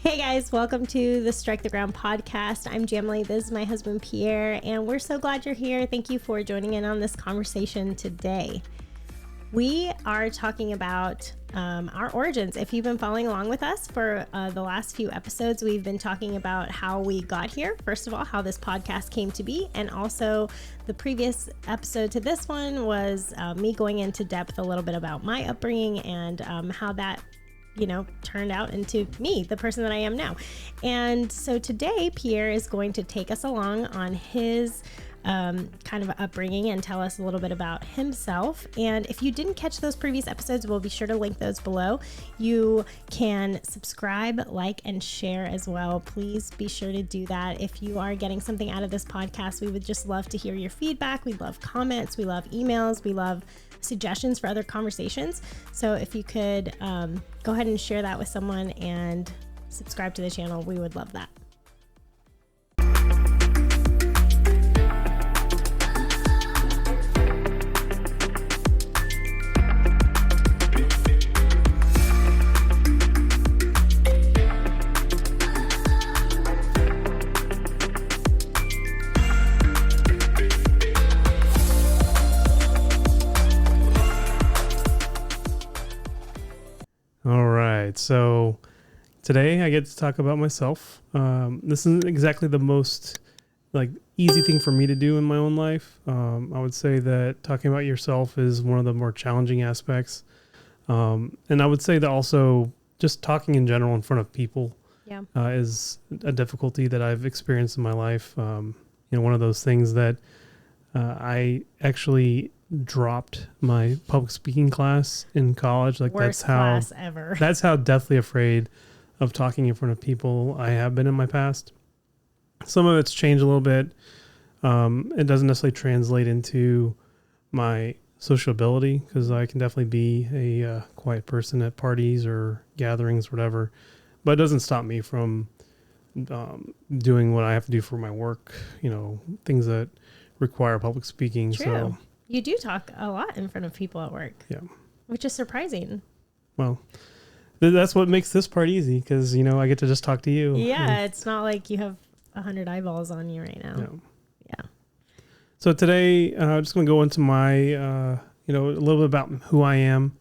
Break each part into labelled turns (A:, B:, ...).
A: Hey guys, welcome to the Strike the Ground podcast. I'm Jamily. This is my husband Pierre, and we're so glad you're here. Thank you for joining in on this conversation today. We are talking about our origins. If you've been following along with us for the last few episodes, we've been talking about how we got here. First of all, how this podcast came to be, and also the previous episode to this one was me going into depth a little bit about my upbringing and how that turned out into me, the person that I am now. And so today, Pierre is going to take us along on his kind of upbringing and tell us a little bit about himself. And if you didn't catch those previous episodes, we'll be sure to link those below. You can subscribe, like, and share as well. Please be sure to do that. If you are getting something out of this podcast, we would just love to hear your feedback. We love comments. We love emails. We love suggestions for other conversations. So if you could go ahead and share that with someone and subscribe to the channel, we would love that.
B: All right, so today I get to talk about myself. This isn't exactly the most easy thing for me to do in my own life. I would say that talking about yourself is one of the more challenging aspects. And I would say that also just talking in general in front of people is a difficulty that I've experienced in my life. One of those things that I actually dropped my public speaking class in college.
A: Worst class ever.
B: That's how deathly afraid of talking in front of people I have been in my past. Some of it's changed a little bit. It doesn't necessarily translate into my sociability because I can definitely be a quiet person at parties or gatherings, whatever. But it doesn't stop me from doing what I have to do for my work. Things that require public speaking.
A: True.
B: So
A: you do talk a lot in front of people at work.
B: Yeah.
A: Which is surprising.
B: Well, that's what makes this part easy because, I get to just talk to you.
A: Yeah, it's not like you have 100 eyeballs on you right now.
B: No.
A: Yeah.
B: So today, I'm just going to go into my, a little bit about who I am.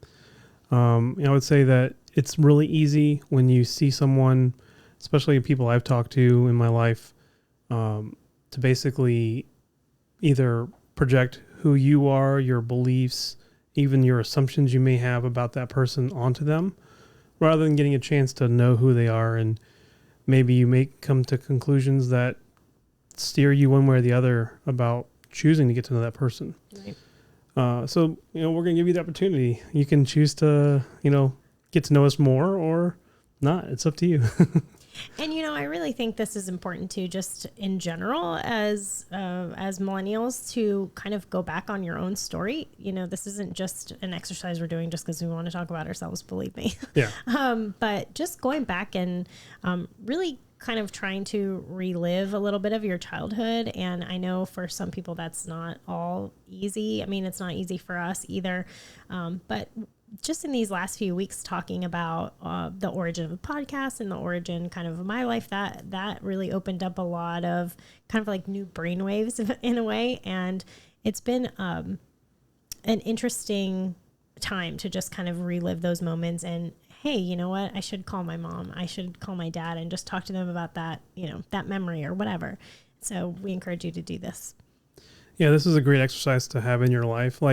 B: I would say that it's really easy when you see someone, especially people I've talked to in my life, to basically either project who you are, your beliefs, even your assumptions you may have about that person onto them, rather than getting a chance to know who they are. And maybe you may come to conclusions that steer you one way or the other about choosing to get to know that person. Right. So, we're going to give you the opportunity. You can choose to, get to know us more or not. It's up to you.
A: And, I really think this is important too, just in general as millennials, to kind of go back on your own story. This isn't just an exercise we're doing just because we want to talk about ourselves, believe me.
B: Yeah.
A: But just going back and really kind of trying to relive a little bit of your childhood. And I know for some people that's not all easy. I mean, it's not easy for us either. But just in these last few weeks talking about the origin of the podcast and the origin kind of my life, that really opened up a lot of kind of like new brainwaves in a way. And it's been an interesting time to just kind of relive those moments. And hey, you know what? I should call my mom. I should call my dad and just talk to them about that, that memory or whatever. So we encourage you to do this.
B: Yeah, this is a great exercise to have in your life.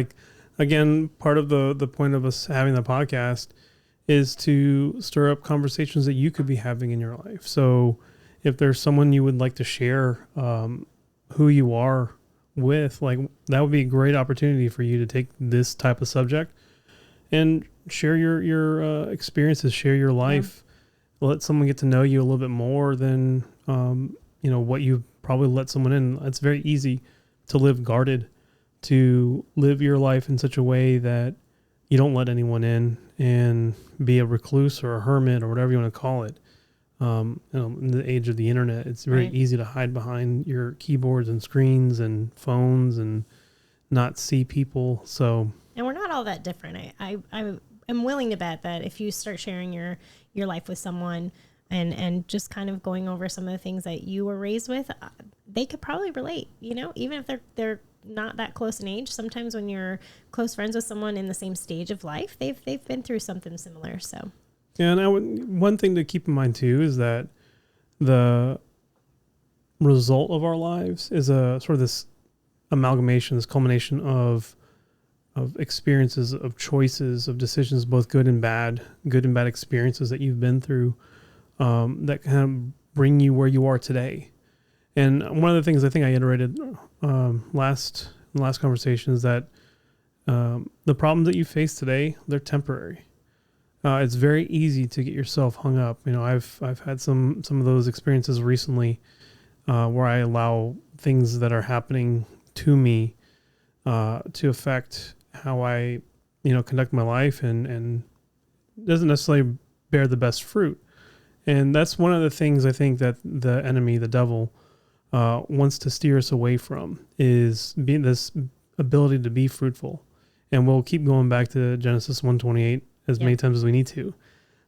B: Again, part of the point of us having the podcast is to stir up conversations that you could be having in your life. So if there's someone you would like to share who you are with, that would be a great opportunity for you to take this type of subject and share your experiences, share your life. Yeah. Let someone get to know you a little bit more than, what you probably let someone in. It's very easy to live guarded, to live your life in such a way that you don't let anyone in and be a recluse or a hermit or whatever you want to call it. In the age of the internet, it's very easy to hide behind your keyboards and screens and phones and not see people. So,
A: and we're not all that different. I am willing to bet that if you start sharing your life with someone, and just kind of going over some of the things that you were raised with, they could probably relate, even if they're not that close in age. Sometimes when you're close friends with someone in the same stage of life, they've been through something similar. So
B: yeah, and one thing to keep in mind too is that the result of our lives is a sort of this amalgamation, this culmination of experiences, of choices, of decisions, both good and bad experiences that you've been through, that kind of bring you where you are today. And one of the things I think I iterated last conversation is that the problems that you face today, they're temporary. It's very easy to get yourself hung up. I've had some of those experiences recently where I allow things that are happening to me to affect how I, conduct my life, and doesn't necessarily bear the best fruit. And that's one of the things I think that the enemy, the devil, wants to steer us away from, is being this ability to be fruitful. And we'll keep going back to Genesis 1:28 as many times as we need to.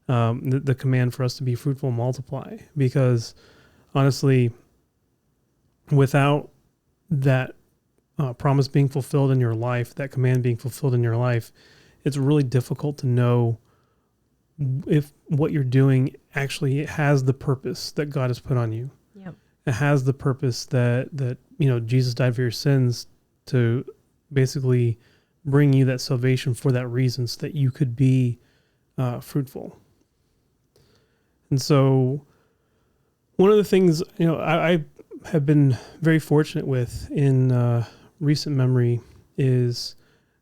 B: The command for us to be fruitful and multiply, because honestly, without that promise being fulfilled in your life, that command being fulfilled in your life, it's really difficult to know if what you're doing actually has the purpose that God has put on you.
A: Yep.
B: It has the purpose that Jesus died for your sins, to basically bring you that salvation for that reason, so that you could be fruitful. And so one of the things, I have been very fortunate with in recent memory is,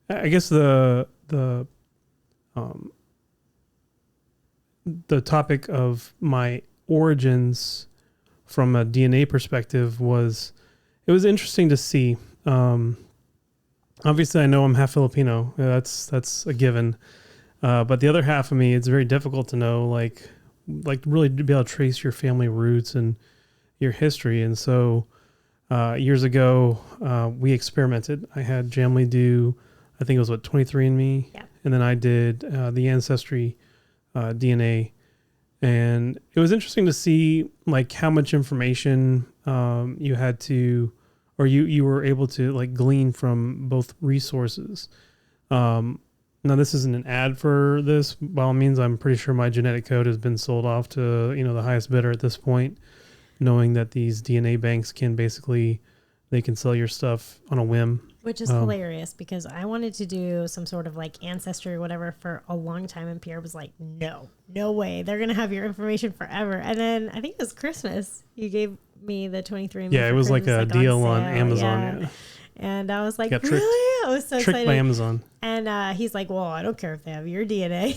B: I guess, the topic of my origins from a DNA perspective was interesting to see. Obviously, I know I'm half Filipino. That's a given. But the other half of me, it's very difficult to know, like really to be able to trace your family roots and your history. And so years ago, we experimented. I had Jamley do, I think it was 23andMe.
A: Yeah. And
B: then I did the ancestry DNA. And it was interesting to see like how much information you had to, or you were able to like glean from both resources. Now, this isn't an ad for this. By all means, I'm pretty sure my genetic code has been sold off to, the highest bidder at this point, knowing that these DNA banks they can sell your stuff on a whim.
A: Which is hilarious, because I wanted to do some sort of like ancestry or whatever for a long time. And Pierre was like, no way. They're going to have your information forever. And then I think it was Christmas. You gave me the 23andMe.
B: Yeah, it was like a deal on Amazon. Yeah.
A: And I was like,
B: got
A: really? I was so
B: tricked
A: excited.
B: by Amazon.
A: And he's like, well, I don't care if they have your DNA.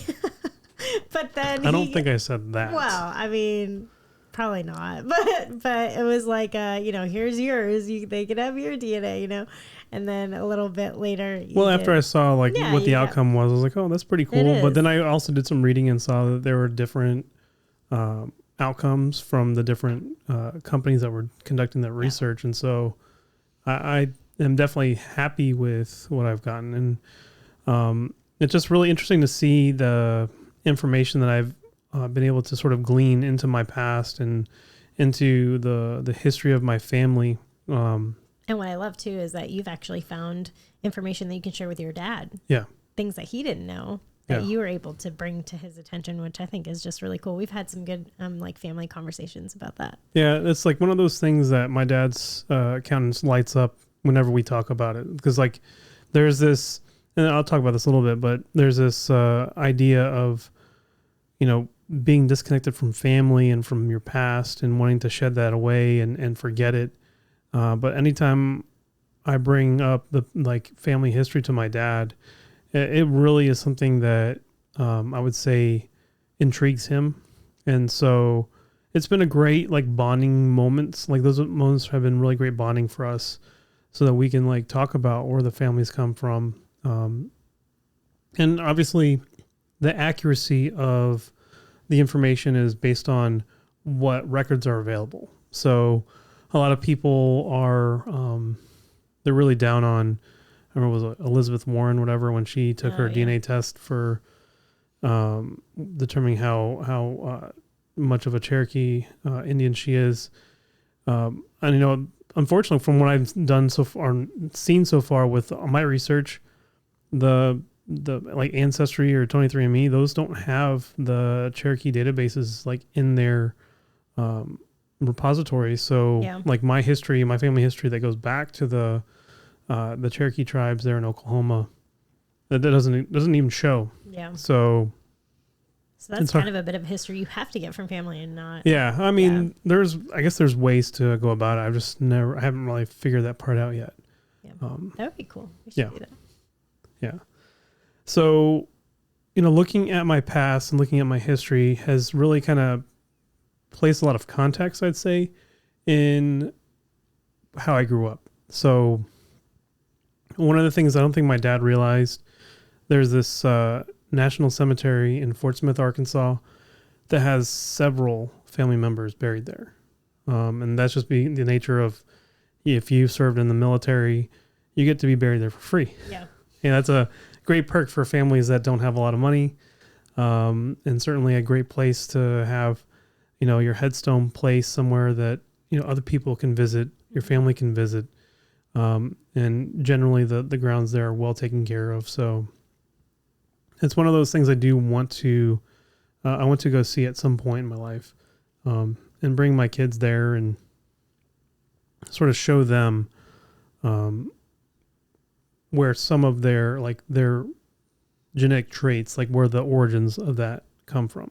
A: But then
B: I don't think I said that.
A: Well, I mean, probably not. But it was like, here's yours. They can have your DNA, And then a little bit later.
B: After I saw what the outcome was, I was like, oh, that's pretty cool. But then I also did some reading and saw that there were different outcomes from the different companies that were conducting that research. And so I am definitely happy with what I've gotten. And it's just really interesting to see the information that I've been able to sort of glean into my past and into the history of my family.
A: And what I love too is that you've actually found information that you can share with your dad.
B: Yeah.
A: Things that he didn't know that you were able to bring to his attention, which I think is just really cool. We've had some good family conversations about that. Yeah,
B: it's like one of those things that my dad's accountants lights up whenever we talk about it, because like there's this, and I'll talk about this a little bit, but there's this idea of being disconnected from family and from your past and wanting to shed that away and forget it. But anytime I bring up the family history to my dad, it really is something that I would say intrigues him. And so it's been a great bonding moments. Those moments have been really great bonding for us, so that we can talk about where the families come from. And obviously the accuracy of the information is based on what records are available. So a lot of people are, they're really down on, I remember it was Elizabeth Warren, whatever, when she took her DNA test for determining how much of a Cherokee Indian she is. And unfortunately, from what I've done so far, seen so far with my research, the like Ancestry or 23andMe, those don't have the Cherokee databases like in their repository. So like my family history that goes back to the Cherokee tribes there in Oklahoma, that doesn't even show.
A: Yeah.
B: So
A: that's kind of a bit of history you have to get from family and not.
B: Yeah. I mean, I guess there's ways to go about it. I haven't really figured that part out yet.
A: Yeah. That would be cool. We should do that.
B: Yeah. So, looking at my past and looking at my history has really kind of placed a lot of context, I'd say, in how I grew up. So one of the things I don't think my dad realized, there's this national cemetery in Fort Smith, Arkansas, that has several family members buried there. And that's just the nature of, if you served in the military, you get to be buried there for free.
A: Yeah.
B: And that's a great perk for families that don't have a lot of money. And certainly a great place to have, your headstone placed somewhere that, other people can visit, your family can visit. And generally the grounds there are well taken care of. So it's one of those things I do want to go see at some point in my life, and bring my kids there and sort of show them, where some of their genetic traits, like where the origins of that come from.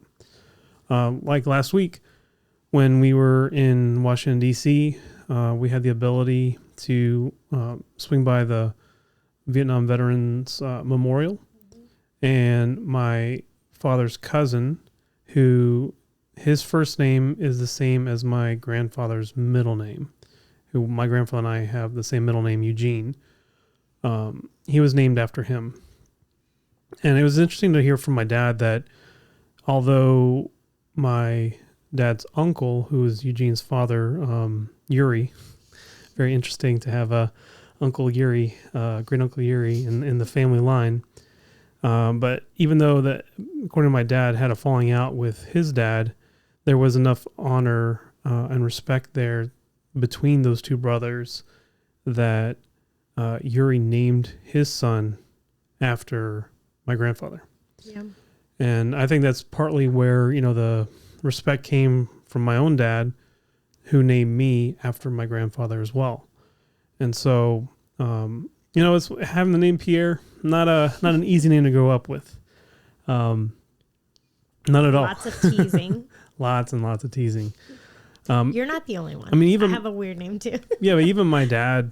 B: Like last week when we were in Washington, D.C., we had the ability to swing by the Vietnam Veterans Memorial. And my father's cousin, who his first name is the same as my grandfather's middle name, who my grandfather and I have the same middle name, Eugene. He was named after him. And it was interesting to hear from my dad that although my dad's uncle, who was Eugene's father, Yuri, very interesting to have Uncle Yuri, great Uncle Yuri in the family line. But even though that, according to my dad, had a falling out with his dad, there was enough honor and respect there between those two brothers that Yuri named his son after my grandfather.
A: Yeah.
B: And I think that's partly where, the respect came from my own dad, who named me after my grandfather as well. And so, it's having the name Pierre, not an easy name to grow up with. Not at all.
A: Lots of teasing.
B: Lots and lots of teasing.
A: You're not the only one.
B: I mean, I
A: have a weird name too.
B: Yeah, but even my dad,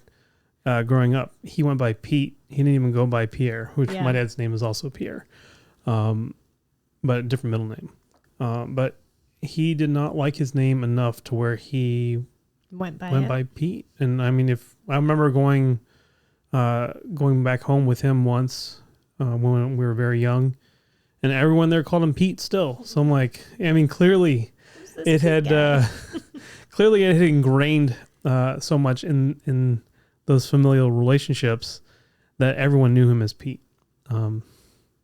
B: growing up, he went by Pete. He didn't even go by Pierre, which my dad's name is also Pierre, but a different middle name. But he did not like his name enough to where he went by Pete. And I mean, if I remember going back home with him once when we were very young, and everyone there called him Pete still. So I'm like, I mean, clearly it had ingrained so much in those familial relationships that everyone knew him as Pete.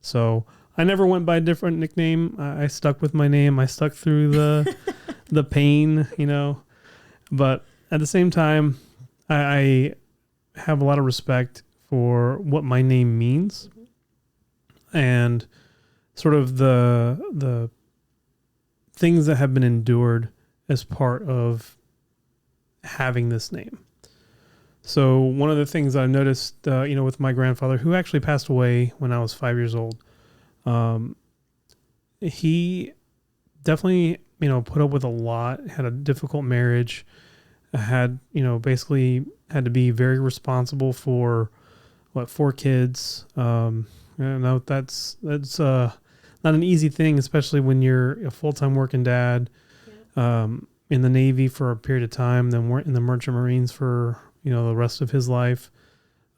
B: So I never went by a different nickname. I stuck with my name. I stuck through the pain, but at the same time, I have a lot of respect for what my name means, and sort of the things that have been endured as part of having this name. So one of the things I noticed, with my grandfather, who actually passed away when I was 5 years old, he definitely, put up with a lot, had a difficult marriage, basically had to be very responsible for 4 kids. That's not an easy thing, especially when you're a full-time working dad, in the Navy for a period of time, then in the Merchant Marines for, the rest of his life.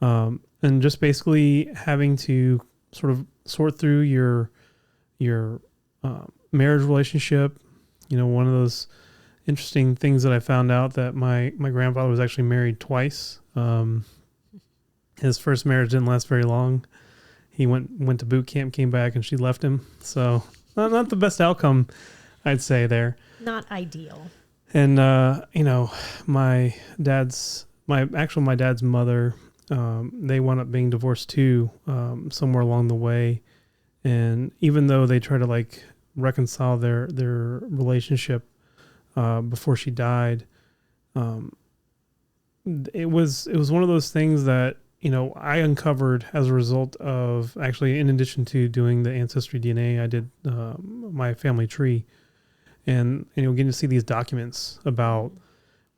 B: And just basically having to sort of sort through your marriage relationship. One of those interesting things that I found out that my grandfather was actually married twice. His first marriage didn't last very long. He went to boot camp, came back, and she left him. So not the best outcome I'd say there.
A: Not ideal.
B: And, my dad's mother, they wound up being divorced too, somewhere along the way. And even though they try to like reconcile their relationship, before she died, it was one of those things that, I uncovered as a result of actually, in addition to doing the ancestry DNA, I did, my family tree. And, getting to see these documents about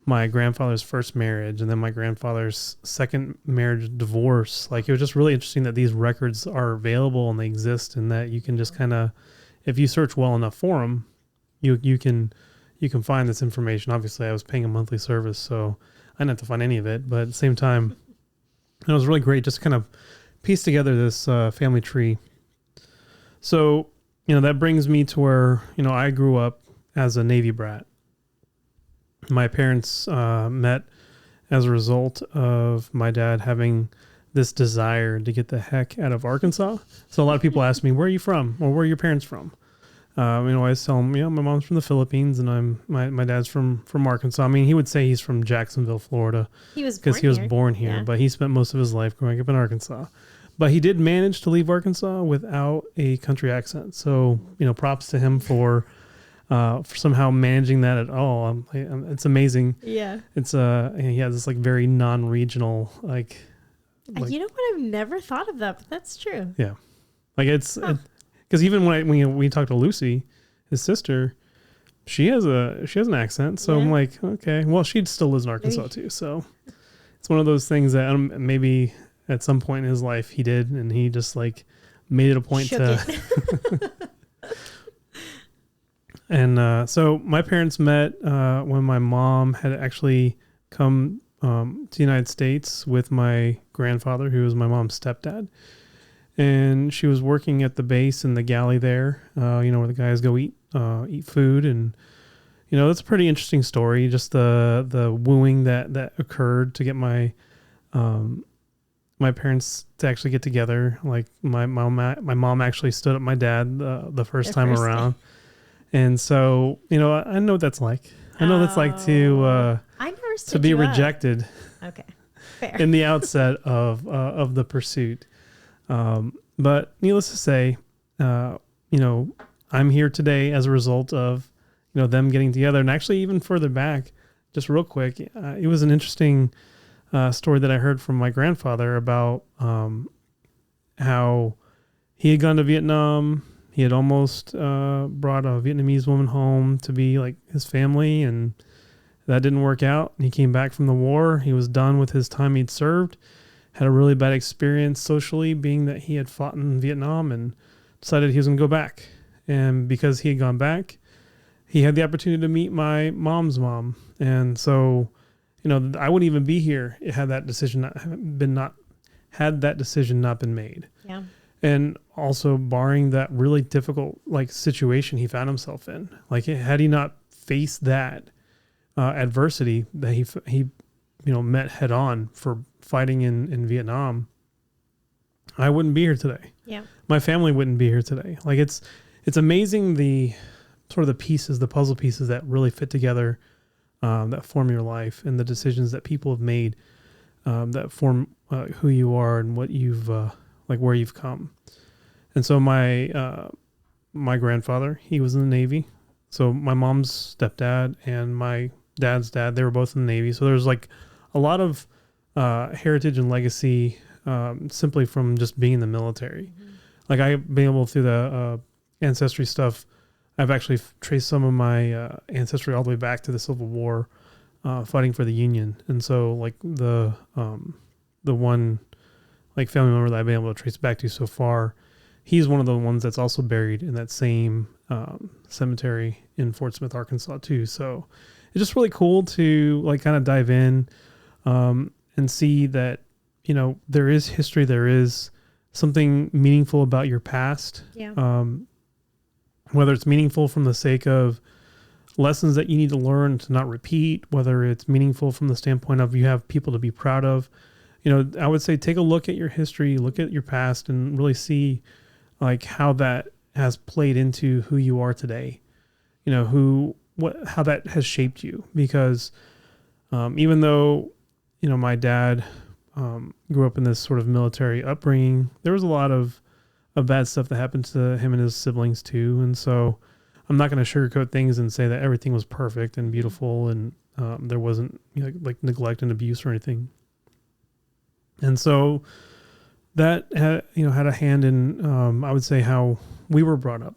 B: my grandfather's first marriage and then my grandfather's second marriage divorce. Like, it was just really interesting that these records are available and they exist, and that you can just kind of, if you search well enough for them, you can find this information. Obviously, I was paying a monthly service, so I didn't have to find any of it. But at the same time, it was really great just to kind of piece together this family tree. So, that brings me to where, I grew up as a Navy brat. My parents met as a result of my dad having this desire to get the heck out of Arkansas. So a lot of people ask me, where are you from? Or where are your parents from? I always tell them, my mom's from the Philippines and my dad's from Arkansas. I mean, he would say he's from Jacksonville, Florida. Because he was born here,
A: yeah.
B: But he spent most of his life growing up in Arkansas. But he did manage to leave Arkansas without a country accent. So, props to him for somehow managing that at all. It's amazing.
A: Yeah.
B: It's he has this like very non-regional like
A: you know what? I've never thought of that, but that's true.
B: Yeah. Like it's because even when we talked to Lucy, his sister, she has an accent. So I'm like, okay, well, she still lives in Arkansas too. So it's one of those things that maybe at some point in his life he did, and he just like made it a point to. And so my parents met when my mom had actually come to the United States with my grandfather, who was my mom's stepdad. And she was working at the base in the galley there, where the guys go eat food. And, that's a pretty interesting story. Just the wooing that occurred to get my parents to actually get together. Like my mom actually stood up my dad the first time around. And so, I know what that's like. I know what that's like to be rejected.
A: Okay, fair.
B: In the outset of the pursuit. But needless to say, I'm here today as a result of, them getting together. And actually, even further back, just real quick, it was an interesting story that I heard from my grandfather about how he had gone to Vietnam. He had almost brought a Vietnamese woman home to be like his family, and that didn't work out. He came back from the war. He was done with his time he'd served, had a really bad experience socially, being that he had fought in Vietnam, and decided he was going to go back. And because he had gone back, he had the opportunity to meet my mom's mom. And so, I wouldn't even be here had that decision not been made.
A: Yeah. And
B: also barring that really difficult situation he found himself in, had he not faced that adversity that he met head on for fighting in Vietnam, I wouldn't be here today.
A: Yeah.
B: My family wouldn't be here today. It's amazing the sort of the pieces, the puzzle pieces that really fit together, that form your life, and the decisions that people have made that form who you are and what you've where you've come. And so my grandfather, he was in the Navy. So my mom's stepdad and my dad's dad, they were both in the Navy. So there's a lot of heritage and legacy simply from just being in the military. Mm-hmm. I've been able through the ancestry stuff, I've actually traced some of my ancestry all the way back to the Civil War, fighting for the Union. And so the one family member that I've been able to trace back to so far, he's one of the ones that's also buried in that same cemetery in Fort Smith, Arkansas too. So it's just really cool to kind of dive in and see that, there is history, there is something meaningful about your past.
A: Yeah.
B: Whether it's meaningful from the sake of lessons that you need to learn to not repeat, whether it's meaningful from the standpoint of you have people to be proud of. I would say take a look at your history, look at your past, and really see how that has played into who you are today. how that has shaped you. Because even though, my dad grew up in this sort of military upbringing, there was a lot of bad stuff that happened to him and his siblings too. And so I'm not going to sugarcoat things and say that everything was perfect and beautiful and there wasn't like neglect and abuse or anything. And so that had a hand in I would say how we were brought up.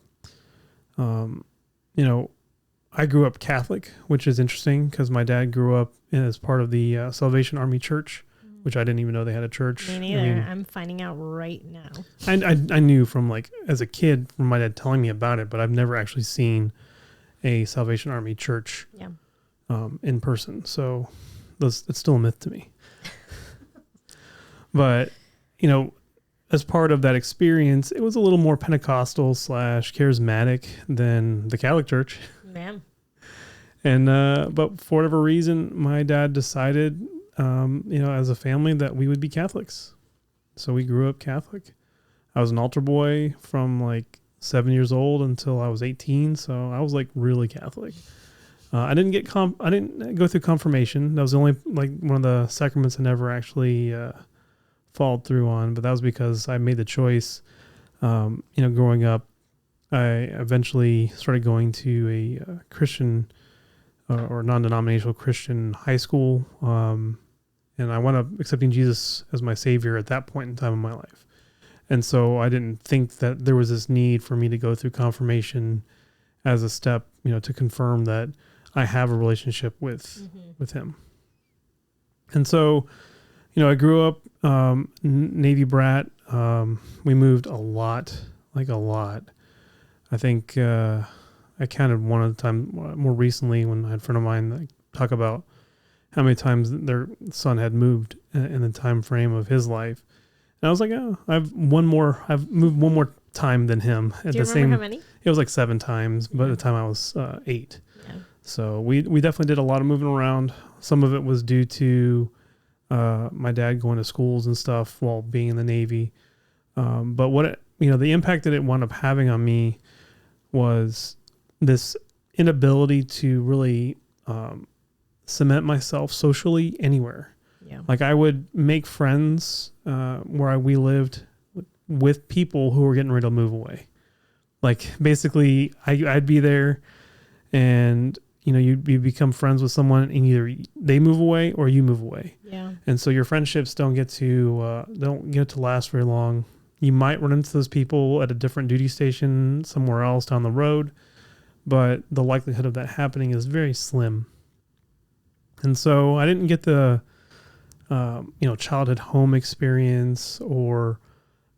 B: I grew up Catholic, which is interesting because my dad grew up as part of the Salvation Army Church, which I didn't even know they had a church.
A: Me neither. I'm finding out right now.
B: I knew from as a kid from my dad telling me about it, but I've never actually seen a Salvation Army church in person. So it's still a myth to me. But, as part of that experience, it was a little more Pentecostal / charismatic than the Catholic Church.
A: Man.
B: And, but for whatever reason, my dad decided, as a family that we would be Catholics. So we grew up Catholic. I was an altar boy from 7 years old until I was 18. So I was really Catholic. I didn't go through confirmation. That was the only one of the sacraments I never actually, followed through on, but that was because I made the choice. Growing up, I eventually started going to a Christian or non-denominational Christian high school, and I wound up accepting Jesus as my Savior at that point in time in my life. And so I didn't think that there was this need for me to go through confirmation as a step, to confirm that I have a relationship with Him. And so, I grew up Navy brat. We moved a lot. I think I counted one at a time more recently when I had a friend of mine talk about how many times their son had moved in the time frame of his life. And I was like, oh, I've moved one more time than him.
A: Do you remember how many?
B: It was 7 times, but at the time I was 8.
A: Yeah.
B: So we definitely did a lot of moving around. Some of it was due to my dad going to schools and stuff while being in the Navy. But the impact that it wound up having on me was this inability to really cement myself socially anywhere.
A: Yeah.
B: I would make friends where we lived with people who were getting ready to move away. Basically, I'd be there and you become friends with someone and either they move away or you move away.
A: Yeah.
B: And so your friendships don't get to last very long. You might run into those people at a different duty station somewhere else down the road, but the likelihood of that happening is very slim. And so I didn't get the, childhood home experience or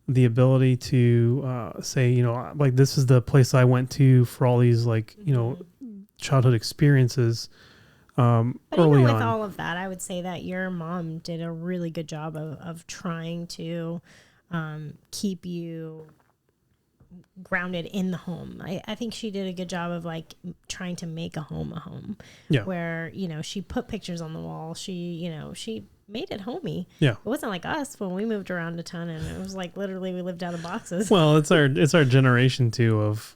B: the ability to say, this is the place I went to for all these childhood experiences
A: but
B: early
A: with
B: on.
A: all of that, I would say that your mom did a really good job of trying to keep you grounded in the home. I think she did a good job of trying to make a home.
B: Yeah.
A: Where, she put pictures on the wall. She made it homey.
B: Yeah.
A: It wasn't like us when we moved around a ton and it was literally we lived out of boxes.
B: Well, it's our generation too of,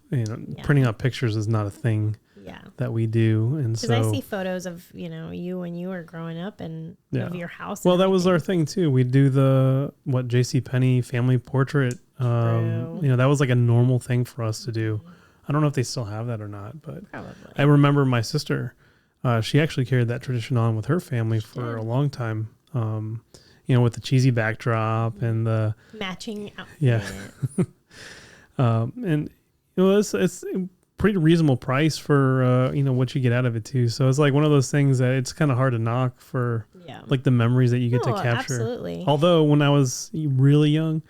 B: printing out pictures is not a thing.
A: Yeah.
B: That we do. And
A: because I see photos of, you when you were growing up and of your house.
B: Well, that was our thing too. We do the JCPenney family portrait. That was a normal thing for us to do. I don't know if they still have that or not, but
A: probably.
B: I remember my sister, she actually carried that tradition on with her family for a long time. With the cheesy backdrop and the
A: matching outfit.
B: Yeah. And it's pretty reasonable price for what you get out of it too. So it's one of those things that it's kind of hard to knock for the memories that you get to capture.
A: Absolutely.
B: Although when I was really young,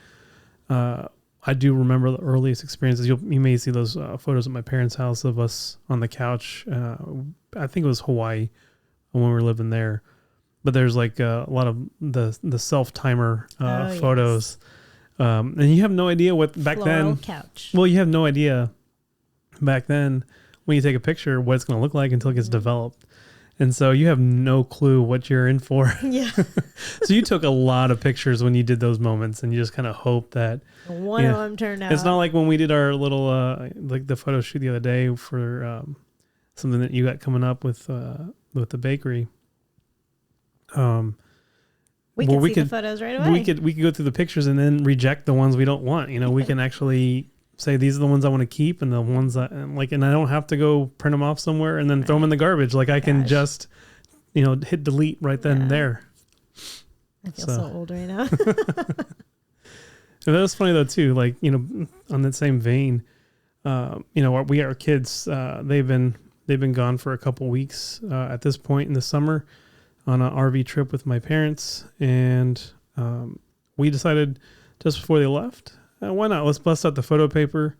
B: I do remember the earliest experiences. You may see those photos at my parents' house of us on the couch. I think it was Hawaii when we were living there. But there's a lot of the self-timer photos. And you have no idea what back
A: Floral
B: then.
A: Couch.
B: Well, you have no idea back then when you take a picture what it's going to look like until it gets developed. And so you have no clue what you're in for.
A: Yeah.
B: So you took a lot of pictures when you did those moments and you just kind of hope that
A: one of them turned out.
B: It's not like when we did our little, the photo shoot the other day for something that you got coming up with the bakery.
A: We can see the photos right away.
B: We could go through the pictures and then reject the ones we don't want. We can actually say these are the ones I want to keep, and the ones that and I don't have to go print them off somewhere and then throw them in the garbage. I can just hit delete right then and there.
A: I feel so old right now.
B: And that was funny though too. On that same vein, our kids they've been gone for a couple weeks at this point in the summer on an RV trip with my parents, and we decided just before they left, why not? Let's bust out the photo paper,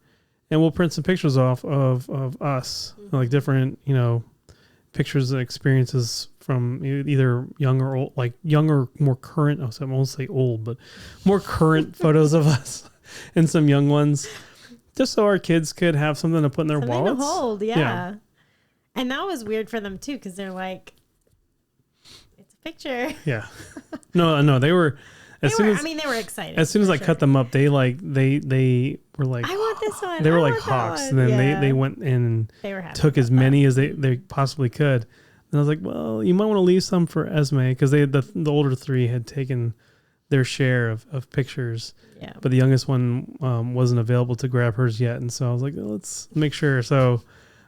B: and we'll print some pictures off of us, different pictures and experiences from either young or old, younger, more current. I won't say old, but more current photos of us, and some young ones, just so our kids could have something to put in their wallets.
A: To hold, yeah. And that was weird for them too, because they're like, "It's a picture."
B: Yeah. No, they were. They
A: were excited.
B: As soon as I cut them up, they were like,
A: I want this one.
B: They were like hawks. And then they went in and took as many as they possibly could. And I was like, well, you might want to leave some for Esme, because the older three had taken their share of pictures.
A: Yeah.
B: But the youngest one wasn't available to grab hers yet. And so I was like, let's make sure. So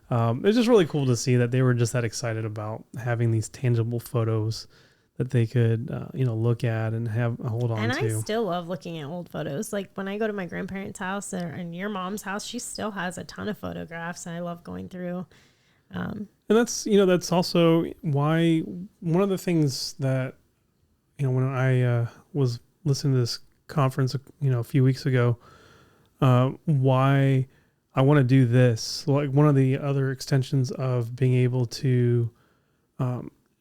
B: it's just really cool to see that they were just that excited about having these tangible photos that they could, look at and hold on to.
A: And I still love looking at old photos. Like when I go to my grandparents' house and your mom's house, she still has a ton of photographs, and I love going through.
B: And that's also why one of the things that, when I was listening to this conference, a few weeks ago, why I want to do this. One of the other extensions of being able to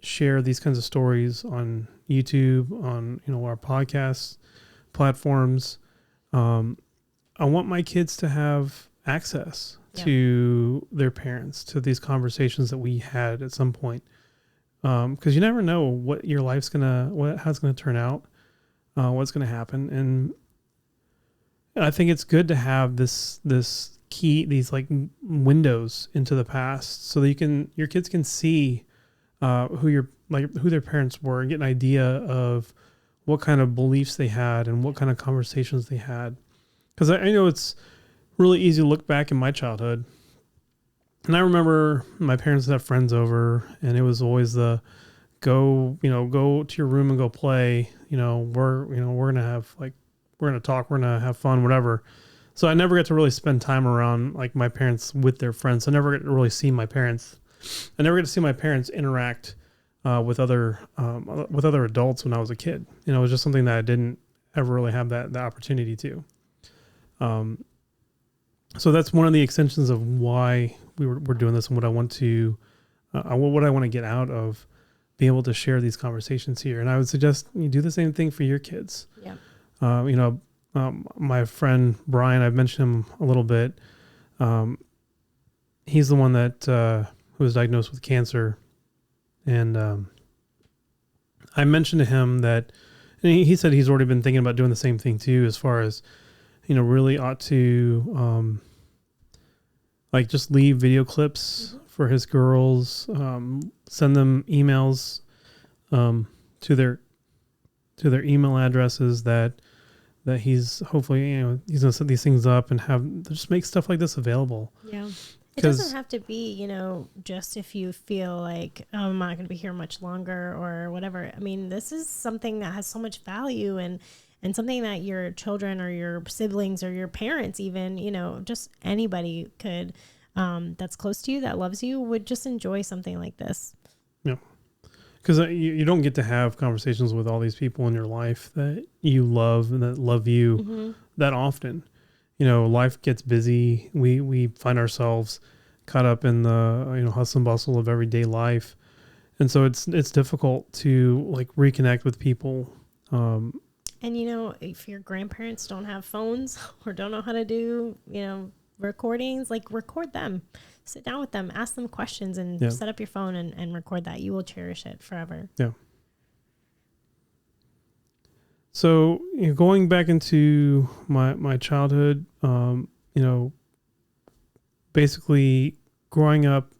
B: share these kinds of stories on YouTube, on our podcast platforms. I want my kids to have access to their parents, to these conversations that we had at some point, because you never know what your life's how it's gonna turn out, what's gonna happen, and I think it's good to have these windows into the past, so that your kids can see who their parents were, and get an idea of what kind of beliefs they had and what kind of conversations they had. Because I know it's really easy to look back in my childhood, and I remember my parents would have friends over, and it was always the go to your room and go play. We're gonna talk, we're gonna have fun, whatever. So I never got to really spend time around my parents with their friends. I never got to really see my parents. I never got to see my parents interact with other adults when I was a kid. It was just something that I didn't ever really have that opportunity to. So that's one of the extensions of why we're doing this, and what I want to get out of being able to share these conversations here. And I would suggest you do the same thing for your kids.
A: Yeah.
B: My friend Brian, I've mentioned him a little bit. He's the one that who was diagnosed with cancer, and I mentioned to him that, and he said he's already been thinking about doing the same thing too, as far as really ought to just leave video clips for his girls, send them emails to their email addresses that he's hopefully he's gonna set these things up and just make stuff like this available.
A: Yeah. It doesn't have to be, just if you feel like, oh, I'm not going to be here much longer or whatever. I mean, this is something that has so much value, and something that your children or your siblings or your parents even, just anybody could, that's close to you, that loves you, would just enjoy something like this.
B: Yeah. Because you don't get to have conversations with all these people in your life that you love and that love you that often. Life gets busy. We find ourselves caught up in the hustle and bustle of everyday life, and so it's difficult to reconnect with people.
A: And if your grandparents don't have phones or don't know how to do recordings, record them, sit down with them, ask them questions, and set up your phone and record that. You will cherish it forever.
B: Yeah. So going back into my childhood, basically growing up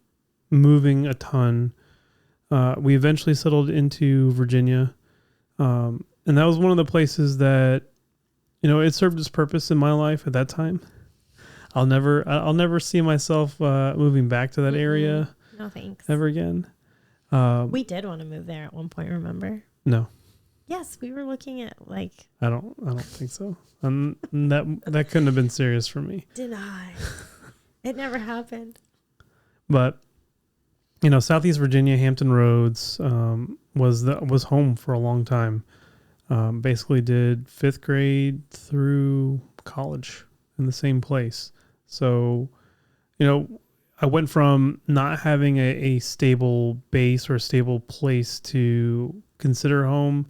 B: moving a ton. We eventually settled into Virginia. And that was one of the places that, it served its purpose in my life at that time. I'll never see myself moving back to that area.
A: No thanks.
B: Ever again.
A: We did want to move there at one point, remember?
B: No.
A: Yes, we were looking at I
B: don't think so. That couldn't have been serious for me.
A: Deny. It never happened.
B: But Southeast Virginia, Hampton Roads was home for a long time. Basically did 5th grade through college in the same place. So, I went from not having a stable base or a stable place to consider home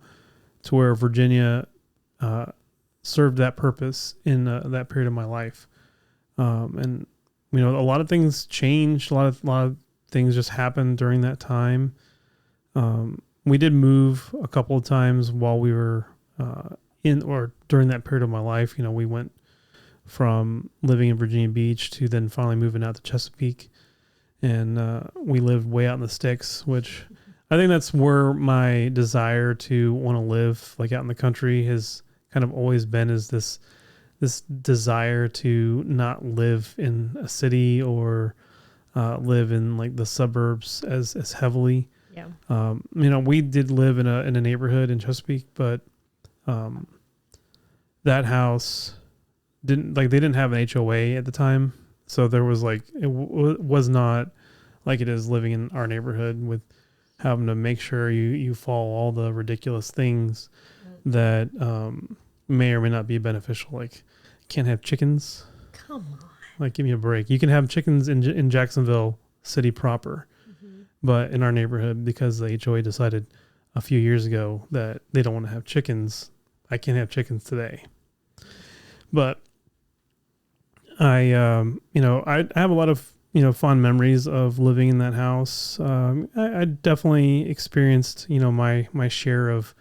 B: to where Virginia served that purpose in that period of my life. And, a lot of things changed. A lot of things just happened during that time. We did move a couple of times while we were during that period of my life. We went from living in Virginia Beach to then finally moving out to Chesapeake. And we lived way out in the sticks, which I think that's where my desire to want to live, like out in the country, has kind of always been, is this desire to not live in a city or live in like the suburbs as heavily.
A: Yeah.
B: We did live in a neighborhood in Chesapeake, but that house they didn't have an HOA at the time. So there was was not like it is living in our neighborhood with having to make sure you follow all the ridiculous things that may or may not be beneficial. Like, can't have chickens.
A: Come on.
B: Like, give me a break. You can have chickens in Jacksonville city proper, but in our neighborhood, because the HOA decided a few years ago that they don't want to have chickens, I can't have chickens today. But I have a lot of, fond memories of living in that house. I definitely experienced, my share of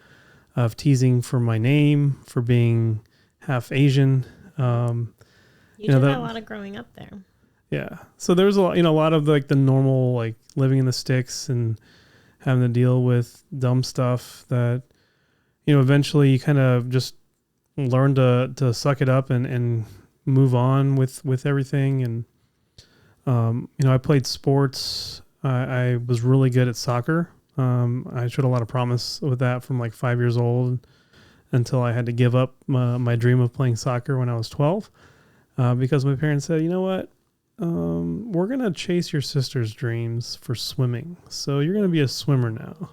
B: teasing for my name, for being half Asian.
A: You did a lot of growing up there.
B: Yeah. So there's a lot of the normal, living in the sticks and having to deal with dumb stuff that, eventually you kind of just learn to suck it up and move on with everything. And, I played sports. I was really good at soccer. I showed a lot of promise with that from 5 years old until I had to give up my dream of playing soccer when I was 12, because my parents said, you know what? We're going to chase your sister's dreams for swimming. So you're going to be a swimmer now.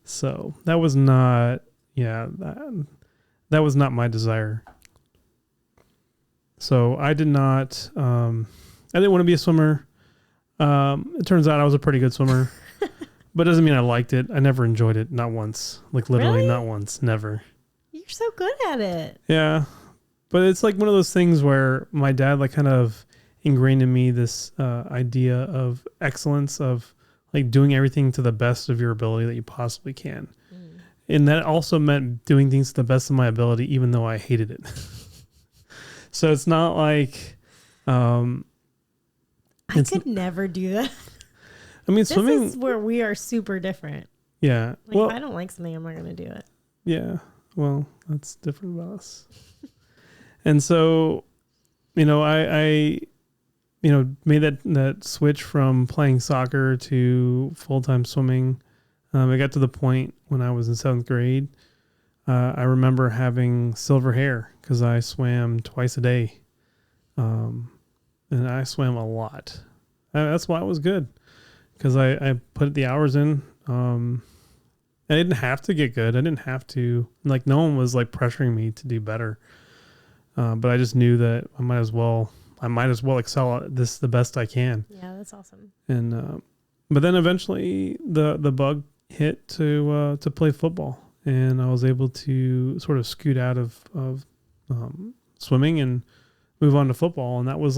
B: So that was not, that was not my desire. So I did not, I didn't want to be a swimmer. It turns out I was a pretty good swimmer, but it doesn't mean I liked it. I never enjoyed it. Not once, literally
A: Really?
B: not once, never.
A: You're so good at it.
B: Yeah. But it's one of those things where my dad kind of ingrained in me this idea of excellence, of doing everything to the best of your ability that you possibly can. And that also meant doing things to the best of my ability, even though I hated it. So it's not like...
A: I could never do that.
B: I mean, swimming...
A: This is where we are super different.
B: Yeah.
A: If I don't like something, I'm not going to do it.
B: Yeah. Well, that's different about us. And so, I made that switch from playing soccer to full-time swimming. I got to the point when I was in 7th grade. I remember having silver hair because I swam twice a day. And I swam a lot. That's why I was good, because I put the hours in. I didn't have to get good. I didn't have to, no one was pressuring me to do better. But I just knew that I might as well excel at this the best I can.
A: Yeah, that's awesome.
B: And but then eventually the bug hit to play football, and I was able to sort of scoot out of swimming and move on to football. And that was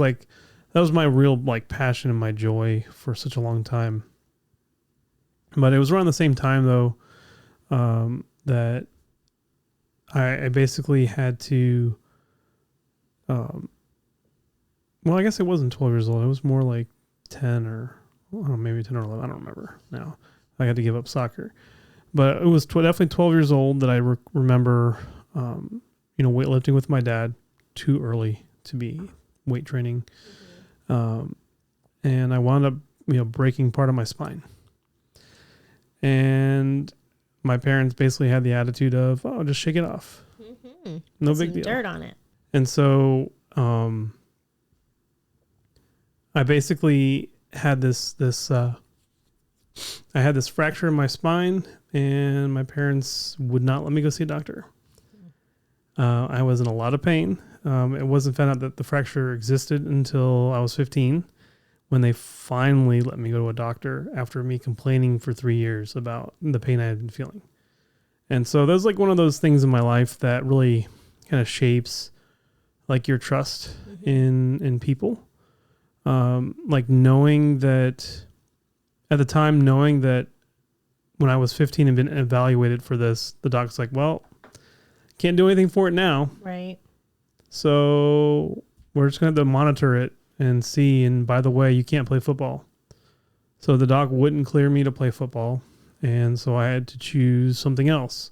B: my real passion and my joy for such a long time. But it was around the same time though that I basically had to well, I guess it wasn't 12 years old. It was more 10 or maybe 10 or 11. I don't remember now. I had to give up soccer. But it was definitely 12 years old that I remember, weightlifting with my dad too early to be weight training. And I wound up, breaking part of my spine. And my parents basically had the attitude of, oh, just shake it off.
A: Mm-hmm.
B: No
A: Put
B: big
A: some
B: deal.
A: Dirt on it.
B: And so I basically had this fracture in my spine, and my parents would not let me go see a doctor. I was in a lot of pain. It wasn't found out that the fracture existed until I was 15, when they finally let me go to a doctor after me complaining for 3 years about the pain I had been feeling. And so that was like one of those things in my life that really kind of shapes like your trust in people. Like knowing that at the time, knowing that when I was 15 and been evaluated for this, the doctor's like, well, can't do anything for it now.
A: Right.
B: So we're just going to have to monitor it and see. And by the way, you can't play football. So the doc wouldn't clear me to play football. And so I had to choose something else.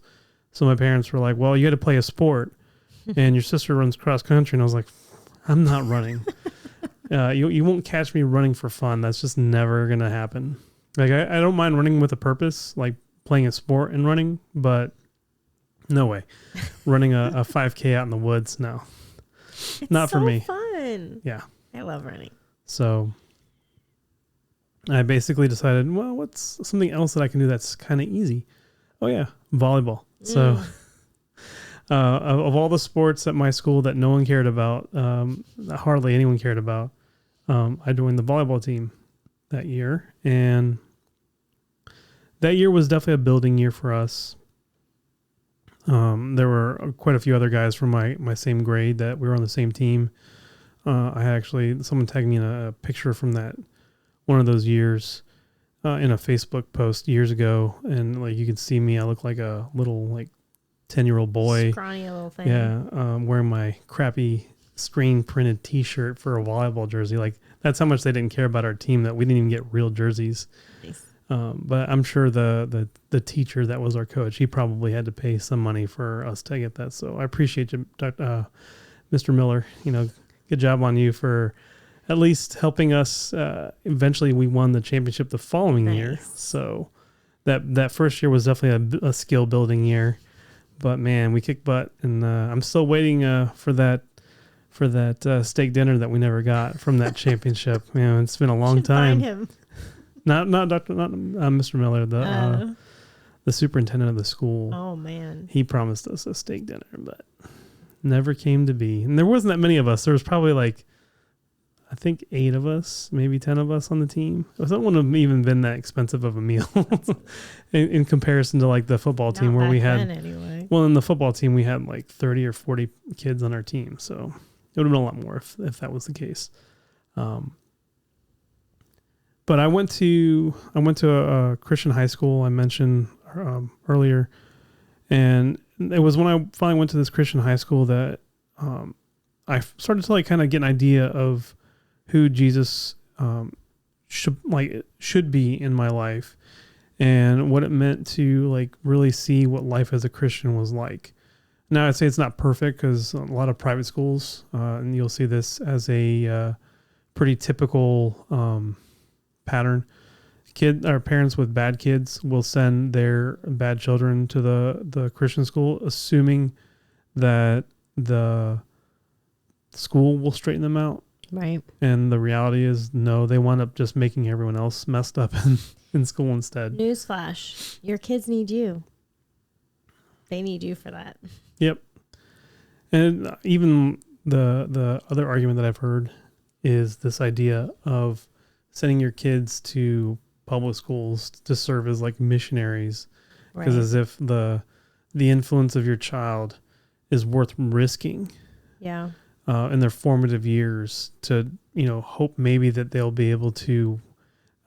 B: So my parents were like, well, you had to play a sport, and your sister runs cross country. And I was like, I'm not running. You won't catch me running for fun. That's just never going to happen. Like I don't mind running with a purpose, like playing a sport and running, but no way. Running a 5K out in the woods, no.
A: It's
B: not for me.
A: Fun.
B: Yeah.
A: I love running.
B: So I basically decided, well, what's something else that I can do that's kind of easy? Oh yeah, volleyball. So of all the sports at my school that no one cared about, hardly anyone cared about, I joined the volleyball team that year. And that year was definitely a building year for us. There were quite a few other guys from my same grade that we were on the same team. I had someone tagged me in a picture from that one of those years in a Facebook post years ago, and like you can see me, I look like a little 10-year-old boy,
A: scrawny little thing.
B: Yeah, wearing my crappy screen printed T-shirt for a volleyball jersey. Like that's how much they didn't care about our team that we didn't even get real jerseys.
A: Nice.
B: But I'm sure the teacher that was our coach, he probably had to pay some money for us to get that. So I appreciate you, Mr. Miller. Good job on you for at least helping us. Eventually, we won the championship the following year. So that first year was definitely a skill building year. But man, we kicked butt, and I'm still waiting for that steak dinner that we never got from that championship. Man, it's been a long time.
A: Find him.
B: Not Mr. Miller, the superintendent of the school.
A: Oh man,
B: he promised us a steak dinner, but never came to be. And there wasn't that many of us. There was probably I think 8 of us, maybe 10 of us on the team. It wouldn't have even been that expensive of a meal in comparison to the football team where we had.
A: Anyway.
B: Well, in the football team we had 30 or 40 kids on our team, so it would have been a lot more if that was the case. But I went to a Christian high school I mentioned earlier, and it was when I finally went to this Christian high school that I started to kind of get an idea of who Jesus should be in my life, and what it meant to really see what life as a Christian was like. Now I'd say it's not perfect because a lot of private schools, and you'll see this as a pretty typical pattern. Parents with bad kids will send their bad children to the Christian school, assuming that the school will straighten them out.
A: Right.
B: And the reality is, no, they wind up just making everyone else messed up in school instead.
A: Newsflash: your kids need you. They need you for that.
B: Yep. And even the other argument that I've heard is this idea of sending your kids to public schools to serve as missionaries, because as if the influence of your child is worth risking.
A: Yeah.
B: In their formative years to hope maybe that they'll be able to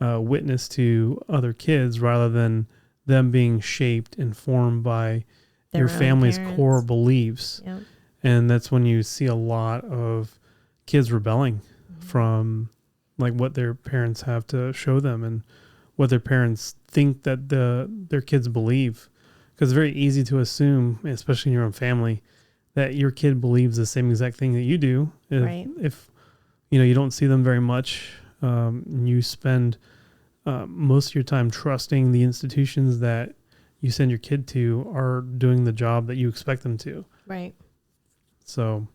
B: witness to other kids rather than them being shaped and formed by your family's core beliefs.
A: Yep.
B: And that's when you see a lot of kids rebelling from like what their parents have to show them and what their parents think that their kids believe. Because it's very easy to assume, especially in your own family, that your kid believes the same exact thing that you do. If you don't see them very much, you spend most of your time trusting the institutions that you send your kid to are doing the job that you expect them to.
A: Right.
B: So,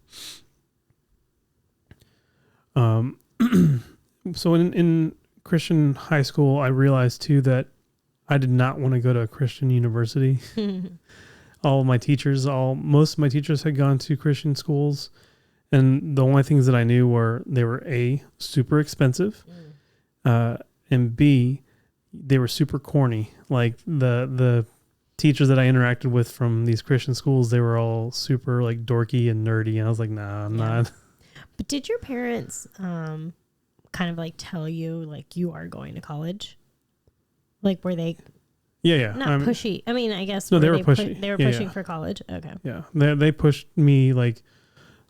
B: so in Christian high school, I realized too that I did not want to go to a Christian university. Most of my teachers had gone to Christian schools, and the only things that I knew were they were A, super expensive, and B, they were super corny. Like the teachers that I interacted with from these Christian schools, they were all super like dorky and nerdy, and I was like, nah, I'm not.
A: But did your parents kind of like tell you like you are going to college? Like were they not pushy? I mean, I guess
B: no, they were pushy.
A: They were pushing for college. Okay.
B: Yeah. They pushed me like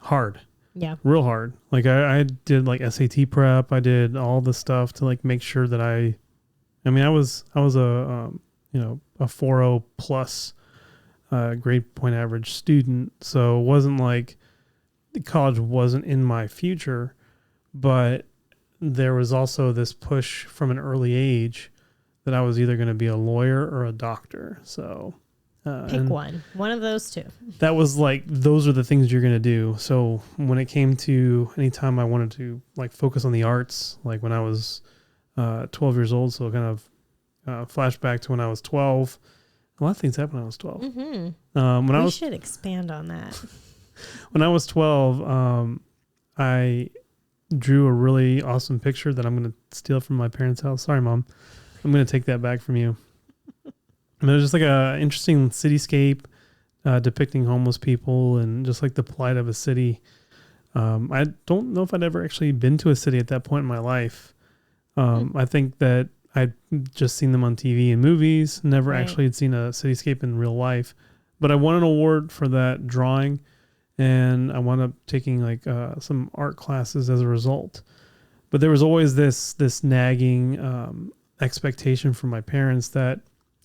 B: hard.
A: Yeah.
B: Real hard. Like I did like SAT prep. I did all the stuff to like make sure that I was a 4.0 plus grade point average student. So it wasn't like college wasn't in my future, but there was also this push from an early age that I was either going to be a lawyer or a doctor. So
A: pick one of those two.
B: That was like, those are the things you're going to do. So when it came to any time I wanted to like focus on the arts, like when I was 12 years old, so kind of flashback to when I was 12, a lot of things happened when I was 12.
A: Mm-hmm. We should expand on that.
B: When I was 12, I drew a really awesome picture that I'm going to steal from my parents' house. Sorry, Mom. I'm going to take that back from you. And it was just like a interesting cityscape depicting homeless people and just like the plight of a city. I don't know if I'd ever actually been to a city at that point in my life. I think that I'd just seen them on TV and movies, never actually had seen a cityscape in real life. But I won an award for that drawing, and I wound up taking like some art classes as a result. But there was always this nagging expectation from my parents that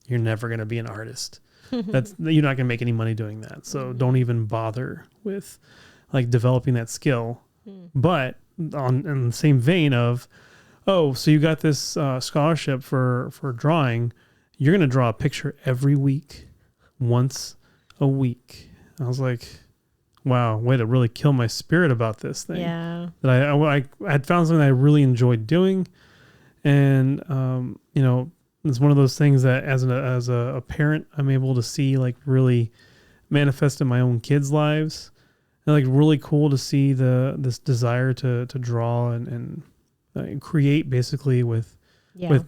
B: you're never going to be an artist. You're not going to make any money doing that. So don't even bother with like developing that skill. But in the same vein of, oh, so you got this scholarship for drawing. You're going to draw a picture every week, once a week. I was like, wow, way to really kill my spirit about this thing.
A: Yeah.
B: That I had found something that I really enjoyed doing. And, it's one of those things that as a parent, I'm able to see like really manifest in my own kids' lives. And like really cool to see this desire to draw and create basically with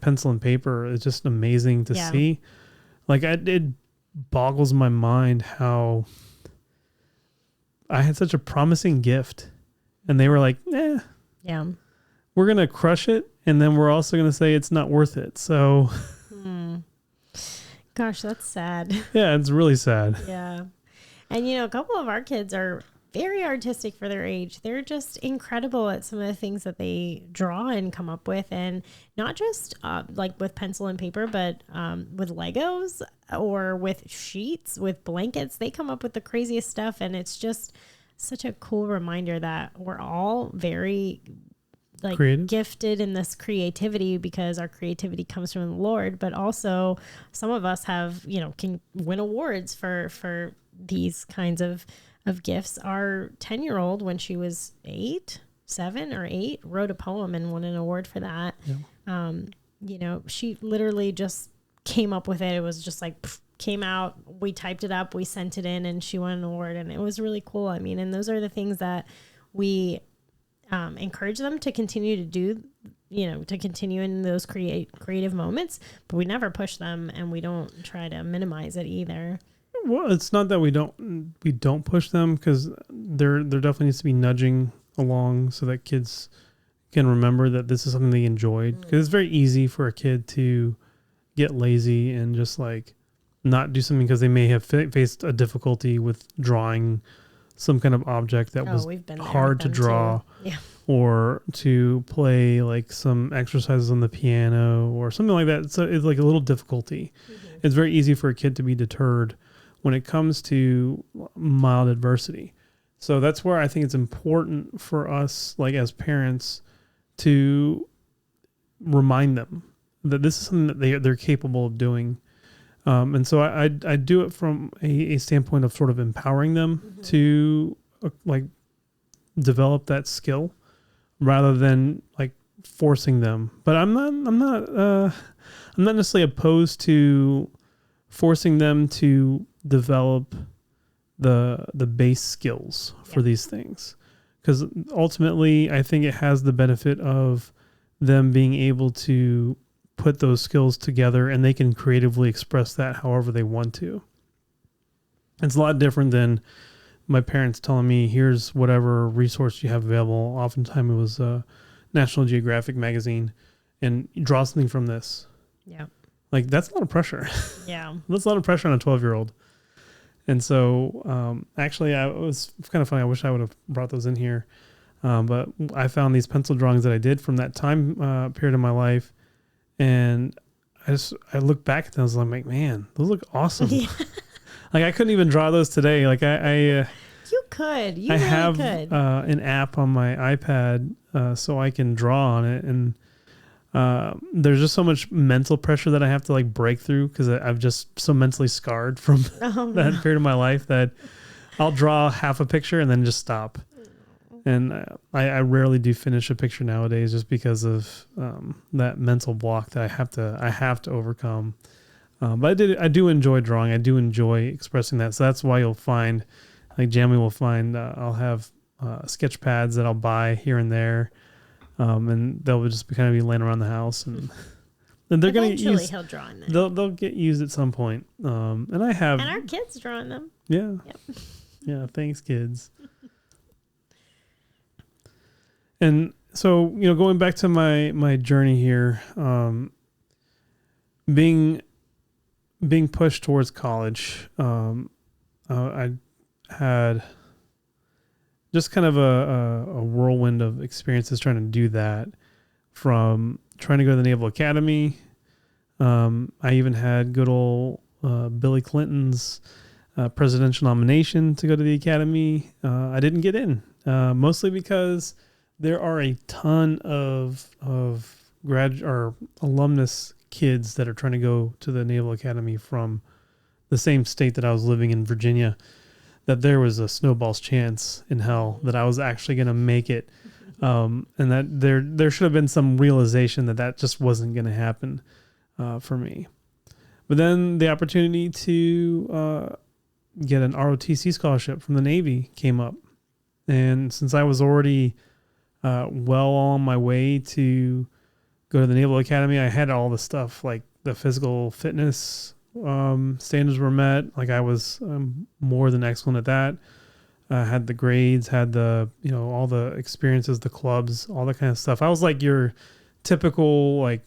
B: pencil and paper. It's just amazing to see. Like it boggles my mind how I had such a promising gift and they were like, we're going to crush it. And then we're also going to say it's not worth it. So
A: gosh, that's sad.
B: Yeah, it's really sad.
A: Yeah. And a couple of our kids are very artistic for their age. They're just incredible at some of the things that they draw and come up with, and not just like with pencil and paper, but with Legos or with sheets, with blankets. They come up with the craziest stuff, and it's just such a cool reminder that we're all very like creative, gifted in this creativity, because our creativity comes from the Lord, but also some of us have, can win awards for these kinds of gifts. Our 10-year-old, when she was 7 or 8, wrote a poem and won an award for that. Yeah. She literally just came up with it. It was just like came out, we typed it up, we sent it in, and she won an award, and it was really cool. I mean, and those are the things that we encourage them to continue to do, to continue in those creative moments, but we never push them, and we don't try to minimize it either.
B: Well, it's not that we don't push them, because there definitely needs to be nudging along so that kids can remember that this is something they enjoyed. Because it's very easy for a kid to get lazy and just like not do something because they may have faced a difficulty with drawing some kind of object that was hard to draw.
A: Yeah.
B: or to play like some exercises on the piano or something like that. So it's like a little difficulty. Mm-hmm. It's very easy for a kid to be deterred when it comes to mild adversity. So that's where I think it's important for us, like as parents, to remind them that this is something that they're capable of doing. And so I do it from a standpoint of sort of empowering them mm-hmm. to like develop that skill rather than like forcing them. But I'm not necessarily opposed to forcing them to develop the base skills for these things, because ultimately I think it has the benefit of them being able to put those skills together and they can creatively express that however they want to. It's a lot different than my parents telling me, here's whatever resource you have available. Oftentimes it was National Geographic magazine and draw something from this.
A: Yeah.
B: Like that's a lot of pressure.
A: Yeah.
B: That's a lot of pressure on a 12-year-old. And so actually it was kind of funny. I wish I would have brought those in here. But I found these pencil drawings that I did from that time period of my life. And I look back at them, I was like, man, those look awesome. Yeah. Like I couldn't even draw those today. Like you
A: could. You
B: I
A: really
B: have
A: could.
B: An app on my iPad so I can draw on it. And there's just so much mental pressure that I have to like break through because I'm just so mentally scarred from that period of my life that I'll draw half a picture and then just stop. And I rarely do finish a picture nowadays just because of that mental block that I have to overcome. But I do enjoy drawing. I do enjoy expressing that. So that's why you'll find, like Jamie will find, I'll have sketch pads that I'll buy here and there, and they'll just kind of be laying around the house, and they're going to use.
A: He'll draw in them.
B: They'll get used at some point. And I have.
A: And our kids drawing them.
B: Yeah.
A: Yep.
B: Yeah. Thanks, kids. And so, going back to my journey here, being pushed towards college, I had just kind of a whirlwind of experiences trying to do that, from trying to go to the Naval Academy. I even had good old Billy Clinton's presidential nomination to go to the academy. I didn't get in, mostly because there are a ton of alumnus kids that are trying to go to the Naval Academy from the same state that I was living in, Virginia, that there was a snowball's chance in hell that I was actually going to make it. And that there should have been some realization that just wasn't going to happen for me. But then the opportunity to get an ROTC scholarship from the Navy came up. And since I was already well on my way to go to the Naval Academy, I had all the stuff, like the physical fitness standards were met. Like I was more than excellent at that. Had the grades, had the, all the experiences, the clubs, all that kind of stuff. I was like your typical, like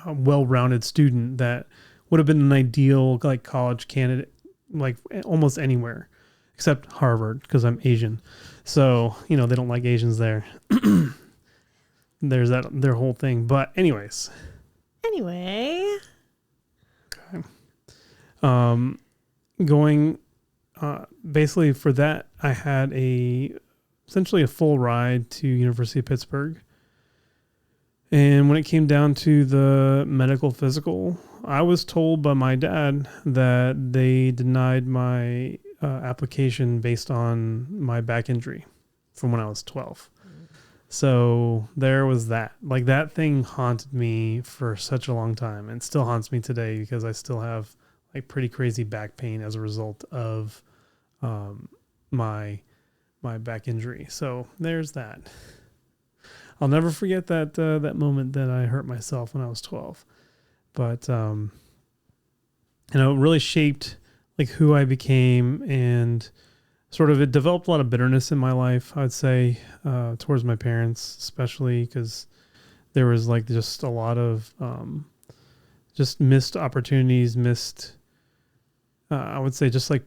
B: well-rounded student that would have been an ideal like college candidate, like almost anywhere except Harvard, because I'm Asian. So, they don't like Asians there. There's their whole thing. But anyways.
A: Anyway.
B: Okay. Going, basically for that, I had essentially a full ride to University of Pittsburgh. And when it came down to the medical physical, I was told by my dad that they denied my application based on my back injury from when I was 12. So there was that. Like that thing haunted me for such a long time, and still haunts me today because I still have like pretty crazy back pain as a result of my back injury. So there's that. I'll never forget that moment that I hurt myself when I was 12. But it really shaped like who I became, and sort of it developed a lot of bitterness in my life, I'd say, towards my parents, especially because there was like just a lot of just missed opportunities, I would say just like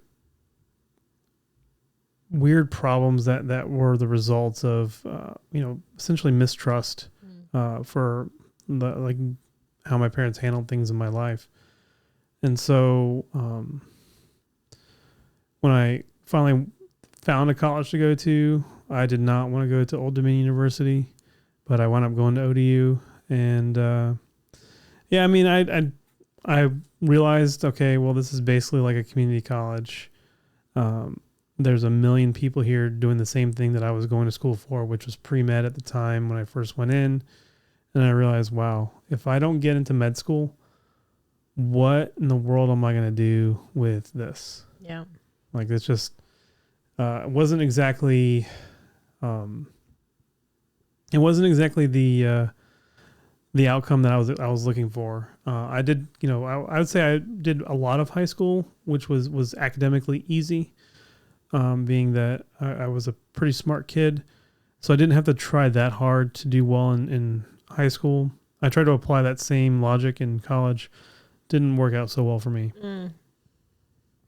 B: weird problems that were the results of, essentially mistrust for like how my parents handled things in my life. And so when I finally found a college to go to, I did not want to go to Old Dominion University, but I wound up going to ODU. And I realized, okay, well, this is basically like a community college. There's a million people here doing the same thing that I was going to school for, which was pre-med at the time when I first went in. And I realized, wow, if I don't get into med school, what in the world am I going to do with this?
A: Yeah.
B: Like, it's just, it wasn't exactly the outcome that I was looking for. I did, I would say I did a lot of high school, which was academically easy, being that I was a pretty smart kid. So I didn't have to try that hard to do well in high school. I tried to apply that same logic in college. Didn't work out so well for me.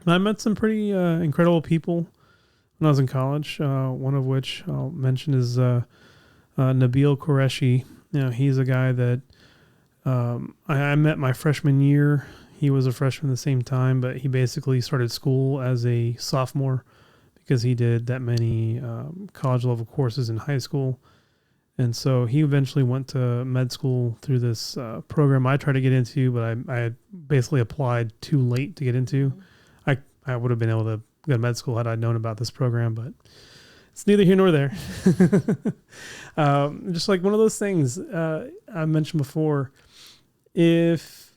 B: I met some pretty incredible people when I was in college. One of which I'll mention is Nabeel Qureshi. He's a guy that I met my freshman year. He was a freshman at the same time, but he basically started school as a sophomore because he did that many college level courses in high school. And so he eventually went to med school through this program I tried to get into, but I basically applied too late to get into. I would have been able to go to med school had I known about this program, but it's neither here nor there. Just like one of those things I mentioned before, if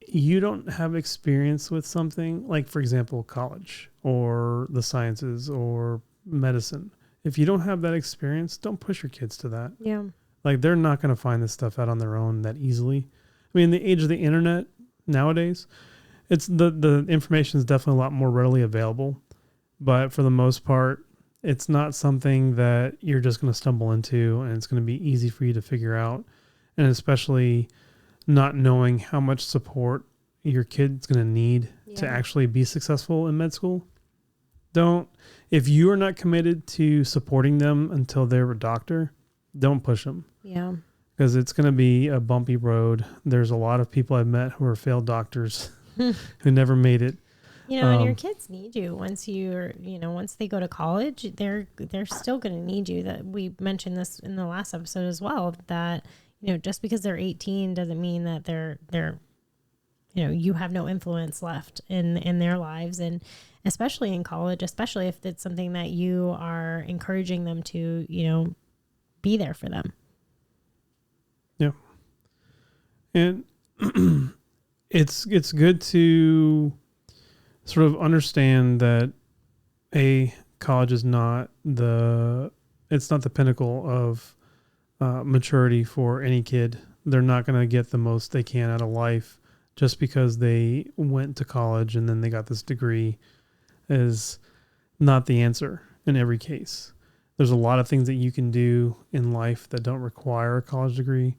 B: you don't have experience with something, like, for example, college or the sciences or medicine, if you don't have that experience, don't push your kids to that.
A: Yeah.
B: Like, they're not going to find this stuff out on their own that easily. I mean, in the age of the internet nowadays, it's the information is definitely a lot more readily available. But for the most part, it's not something that you're just going to stumble into and it's going to be easy for you to figure out. And especially not knowing how much support your kid's going to need to actually be successful in med school. If you are not committed to supporting them until they're a doctor, don't push them.
A: Yeah.
B: Because it's going to be a bumpy road. There's a lot of people I've met who are failed doctors who never made it.
A: And your kids need you once they go to college, they're still going to need you. That we mentioned this in the last episode as well, that, just because they're 18 doesn't mean that they're, you have no influence left in their lives. And especially in college, especially if it's something that you are encouraging them to, be there for them.
B: Yeah. And it's good to sort of understand that college is not the pinnacle of maturity for any kid. They're not going to get the most they can out of life just because they went to college and then they got this degree is not the answer in every case. There's a lot of things that you can do in life that don't require a college degree.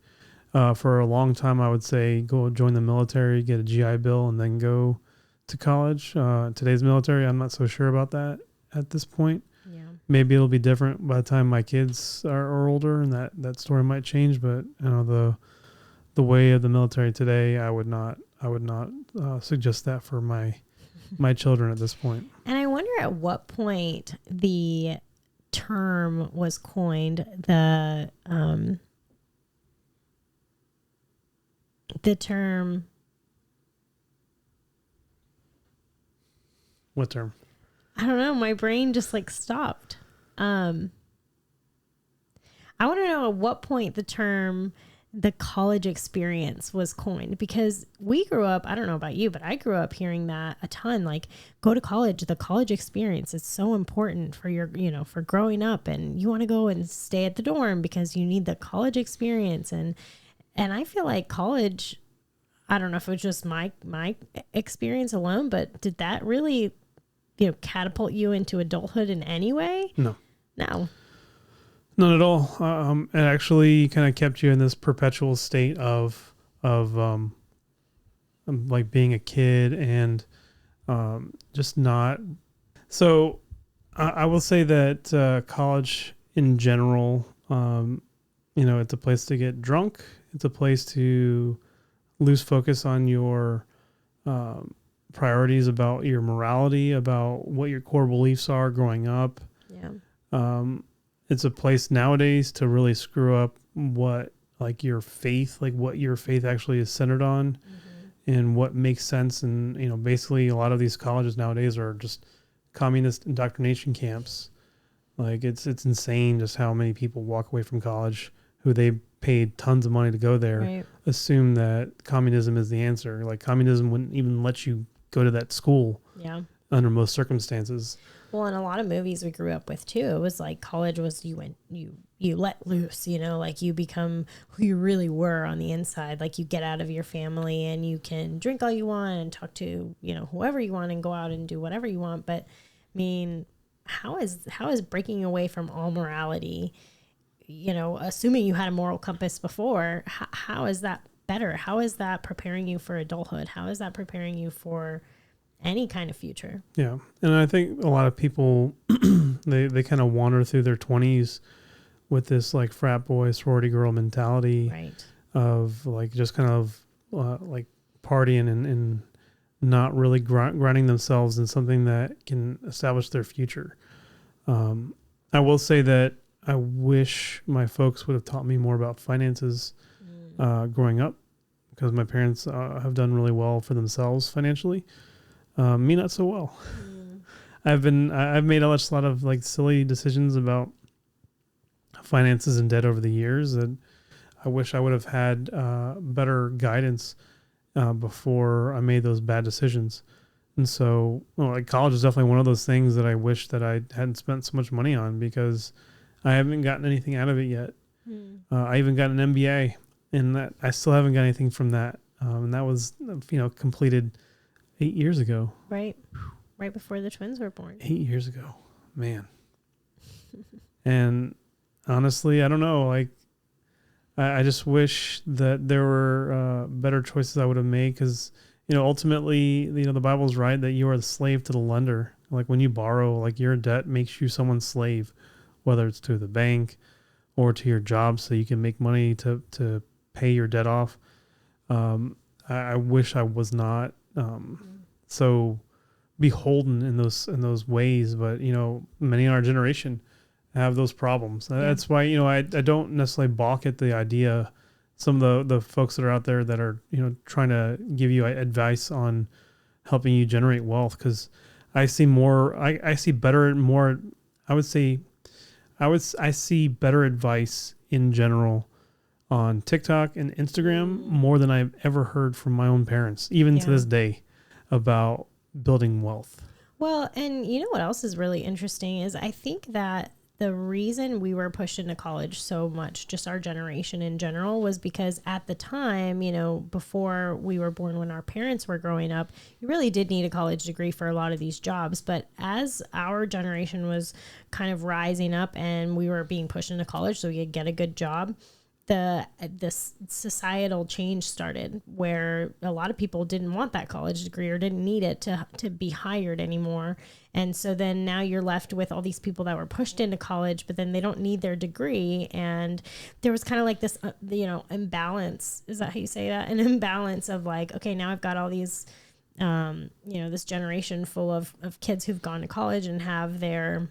B: For a long time, I would say go join the military, get a GI Bill, and then go to college. Today's military, I'm not so sure about that at this point.
A: Yeah. Maybe
B: it'll be different by the time my kids are older, and that story might change. But the way of the military today, I would not suggest that for my children at this point.
A: And I wonder at what point the term was coined, the term.
B: What term?
A: I don't know. My brain just stopped. I want to know at what point the term the college experience was coined, because we grew up, I don't know about you, but I grew up hearing that a ton, go to college, the college experience is so important for your, for growing up, and you want to go and stay at the dorm because you need the college experience. And I feel like college, I don't know if it was just my experience alone, but did that really, catapult you into adulthood in any way?
B: No.
A: Not
B: at all. It actually kind of kept you in this perpetual state of being a kid and just not. So I will say that college in general, it's a place to get drunk. It's a place to lose focus on your priorities about your morality, about what your core beliefs are growing up.
A: Yeah.
B: It's a place nowadays to really screw up what your faith actually is centered on, and what makes sense. And, basically a lot of these colleges nowadays are just communist indoctrination camps. It's insane just how many people walk away from college who they paid tons of money to go there,
A: Right.
B: assume that communism is the answer. Communism wouldn't even let you go to that school.
A: Yeah.
B: Under most circumstances.
A: Well, in a lot of movies we grew up with too, it was like college was you let loose, you become who you really were on the inside. You get out of your family and you can drink all you want and talk to, whoever you want and go out and do whatever you want. But I mean, how is breaking away from all morality, assuming you had a moral compass before, how is that better? How is that preparing you for adulthood? How is that preparing you for any kind of future?
B: Yeah. And I think a lot of people, they kind of wander through their 20s with this frat boy, sorority girl mentality,
A: Right.
B: of just kind of partying and not really grounding themselves in something that can establish their future. I will say that I wish my folks would have taught me more about finances growing up, because my parents have done really well for themselves financially. Me, not so well. I've made a lot of silly decisions about finances and debt over the years, and I wish I would have had better guidance before I made those bad decisions. And so, college is definitely one of those things that I wish that I hadn't spent so much money on, because I haven't gotten anything out of it yet. I even got an MBA, and that I still haven't got anything from that. And that was, completed 8 years ago.
A: Right before the twins were born.
B: 8 years ago, man. And honestly, I don't know. I just wish that there were better choices I would have made, because ultimately, the Bible's right that you are the slave to the lender. When you borrow, your debt makes you someone's slave, whether it's to the bank or to your job, so you can make money to pay your debt off. I wish I was not so beholden in those ways, but many in our generation have those problems. Yeah. That's why I don't necessarily balk at the idea. Some of the folks that are out there that are trying to give you advice on helping you generate wealth, because I see better advice in general on TikTok and Instagram more than I've ever heard from my own parents, even to this day, about building wealth.
A: Well, and what else is really interesting is I think that the reason we were pushed into college so much, just our generation in general, was because at the time, before we were born, when our parents were growing up, you really did need a college degree for a lot of these jobs. But as our generation was kind of rising up and we were being pushed into college so we could get a good job, this societal change started, where a lot of people didn't want that college degree or didn't need it to be hired anymore. And so then now you're left with all these people that were pushed into college, but then they don't need their degree. And there was kind of this, imbalance. Is that how you say that? An imbalance of okay, now I've got all these, this generation full of kids who've gone to college and have their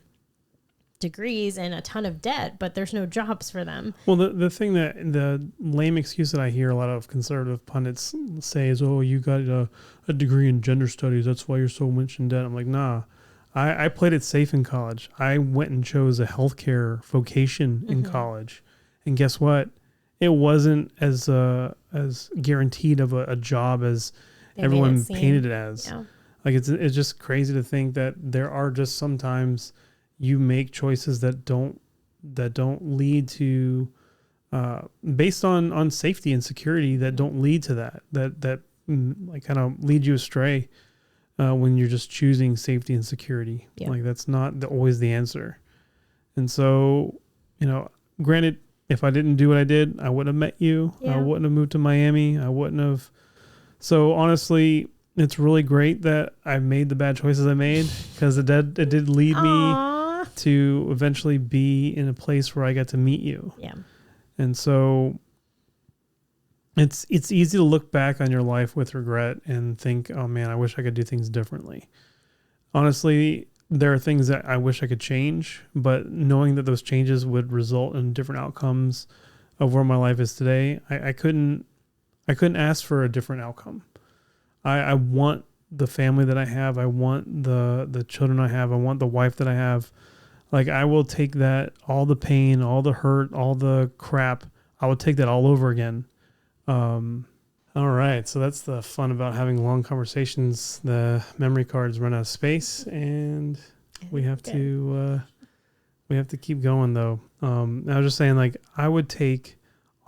A: degrees and a ton of debt, but there's no jobs for them.
B: Well, the thing that the lame excuse that I hear a lot of conservative pundits say is, oh, you got a degree in gender studies, that's why you're so much in debt. I'm like, nah, I played it safe in college. I went and chose a healthcare vocation in college, and guess what? It wasn't as guaranteed of a job as everyone painted it as.
A: Yeah.
B: It's just crazy to think that there are just sometimes you make choices that don't lead to, based on safety and security, that don't lead to that kind of lead you astray when you're just choosing safety and security. Yeah. That's not always the answer. And so, granted, if I didn't do what I did, I wouldn't have met you. Yeah. I wouldn't have moved to Miami. I wouldn't have. So honestly, it's really great that I made the bad choices I made, because it did lead me to eventually be in a place where I get to meet you.
A: Yeah.
B: And so it's easy to look back on your life with regret and think, oh man, I wish I could do things differently. Honestly, there are things that I wish I could change, but knowing that those changes would result in different outcomes of where my life is today, I couldn't ask for a different outcome. I want the family that I have. I want the children I have. I want the wife that I have. Like, I will take that, all the pain, all the hurt, all the crap, I would take that all over again. All right. So that's the fun about having long conversations. The memory cards run out of space, and we have to keep going though. I was just saying, like, I would take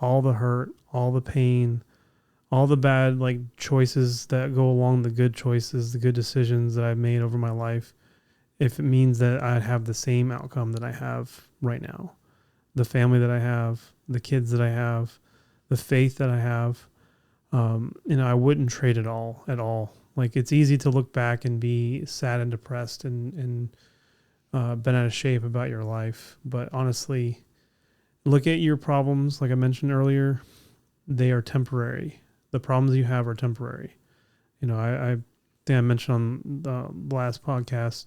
B: all the hurt, all the pain, all the bad, like, choices that go along, the good choices, the good decisions that I've made over my life, if it means that I'd have the same outcome that I have right now, the family that I have, the kids that I have, the faith that I have. I wouldn't trade it all at all. Like, it's easy to look back and be sad and depressed and bent out of shape about your life. But honestly, look at your problems. Like I mentioned earlier, they are temporary. The problems you have are temporary. I think I mentioned on the last podcast,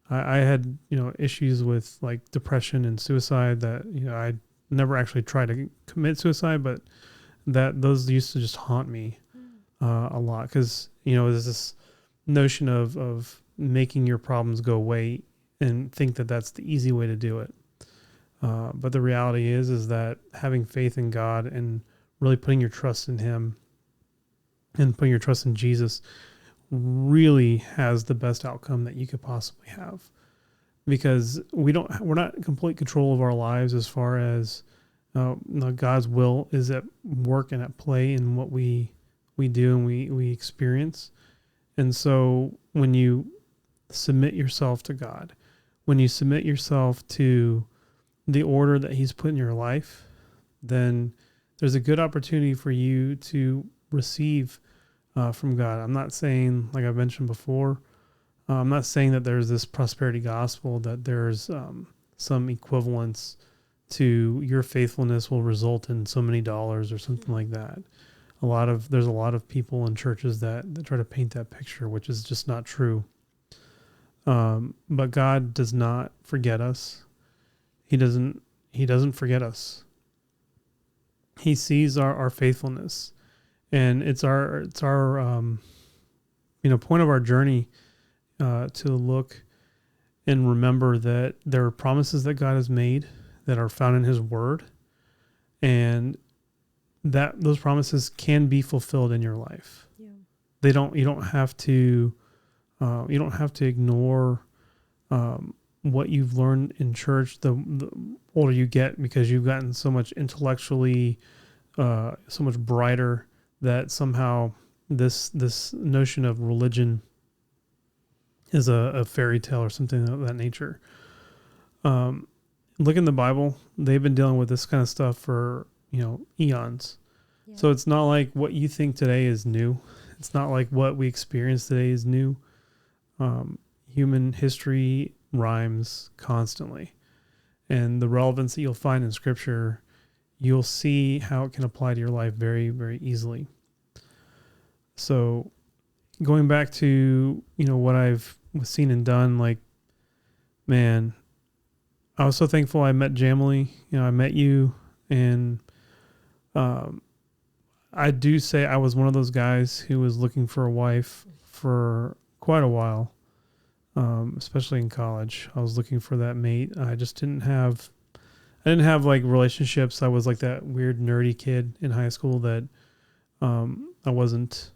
B: I had, issues with like depression and suicide that, I never actually tried to commit suicide, but that those used to just haunt me a lot. Cause there's this notion of making your problems go away and think that that's the easy way to do it. But the reality is that having faith in God and really putting your trust in Him and putting your trust in Jesus really has the best outcome that you could possibly have, because we're not in complete control of our lives as far as God's will is at work and at play in what we do and we experience. And so when you submit yourself to God, when you submit yourself to the order that He's put in your life, then there's a good opportunity for you to receive from God. I'm not saying, like I've mentioned before, I'm not saying that there's this prosperity gospel, that there's some equivalence to your faithfulness will result in so many dollars or something like that. There's a lot of people in churches that try to paint that picture, which is just not true. But God does not forget us. He doesn't forget us. He sees our faithfulness, and it's our point of our journey to look and remember that there are promises that God has made that are found in His Word, and that those promises can be fulfilled in your life. Yeah. You don't have to ignore what you've learned in church the older you get, because you've gotten so much intellectually, so much brighter, that somehow this notion of religion is a fairy tale or something of that nature. Look in the Bible; they've been dealing with this kind of stuff for eons. Yeah. So it's not like what you think today is new. It's not like what we experience today is new. Human history rhymes constantly, and the relevance that you'll find in Scripture, you'll see how it can apply to your life very, very easily. So going back to, what I've seen and done, like, man, I was so thankful I met Jamily. I met you, and I do say I was one of those guys who was looking for a wife for quite a while, especially in college. I was looking for that mate. I didn't have like relationships. I was like that weird nerdy kid in high school that I wasn't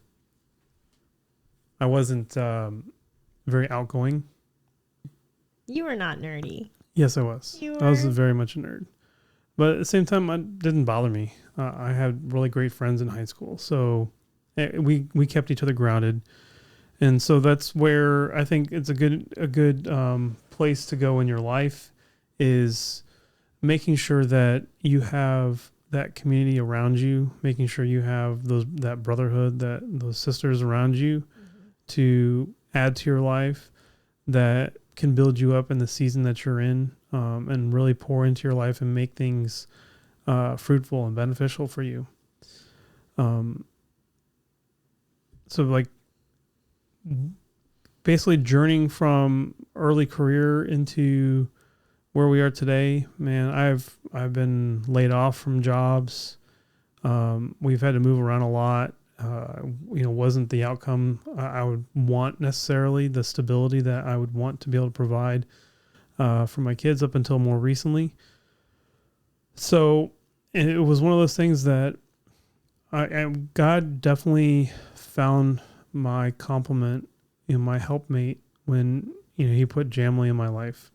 B: very outgoing.
A: You were not nerdy.
B: Yes, I was. I was very much a nerd. But at the same time, it didn't bother me. I had really great friends in high school. So we kept each other grounded. And so that's where I think it's a good place to go in your life, is making sure that you have that community around you, making sure you have that brotherhood, those sisters around you, mm-hmm. to add to your life, that can build you up in the season that you're in, and really pour into your life and make things fruitful and beneficial for you. So like basically journeying from early career into where we are today, man, I've been laid off from jobs. We've had to move around a lot. Wasn't the outcome I would want necessarily, the stability that I would want to be able to provide for my kids up until more recently. So it was one of those things that God definitely found my complement, my helpmate when, he put Jamily in my life.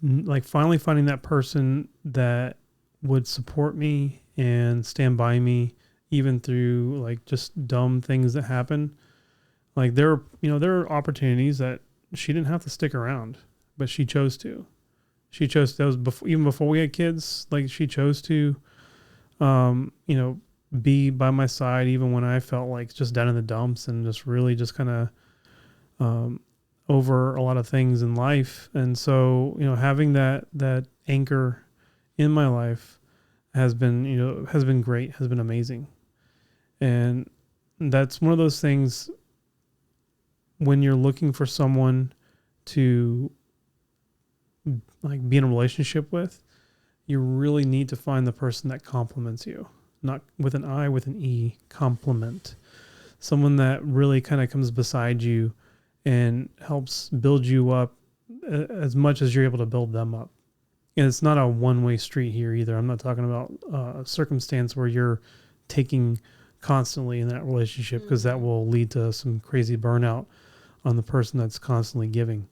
B: Like finally finding that person that would support me and stand by me even through like just dumb things that happen. Like there are opportunities that she didn't have to stick around, but she chose to. That was even before we had kids. Like she chose to, be by my side even when I felt like just down in the dumps and just really just kind of over a lot of things in life. And so, having that anchor in my life has been great, has been amazing. And that's one of those things when you're looking for someone to like be in a relationship with, you really need to find the person that complements you, not with an I, with an E, complement. Someone that really kind of comes beside you and helps build you up as much as you're able to build them up. And it's not a one-way street here either. I'm not talking about a circumstance where you're taking constantly in that relationship, because that will lead to some crazy burnout on the person that's constantly giving.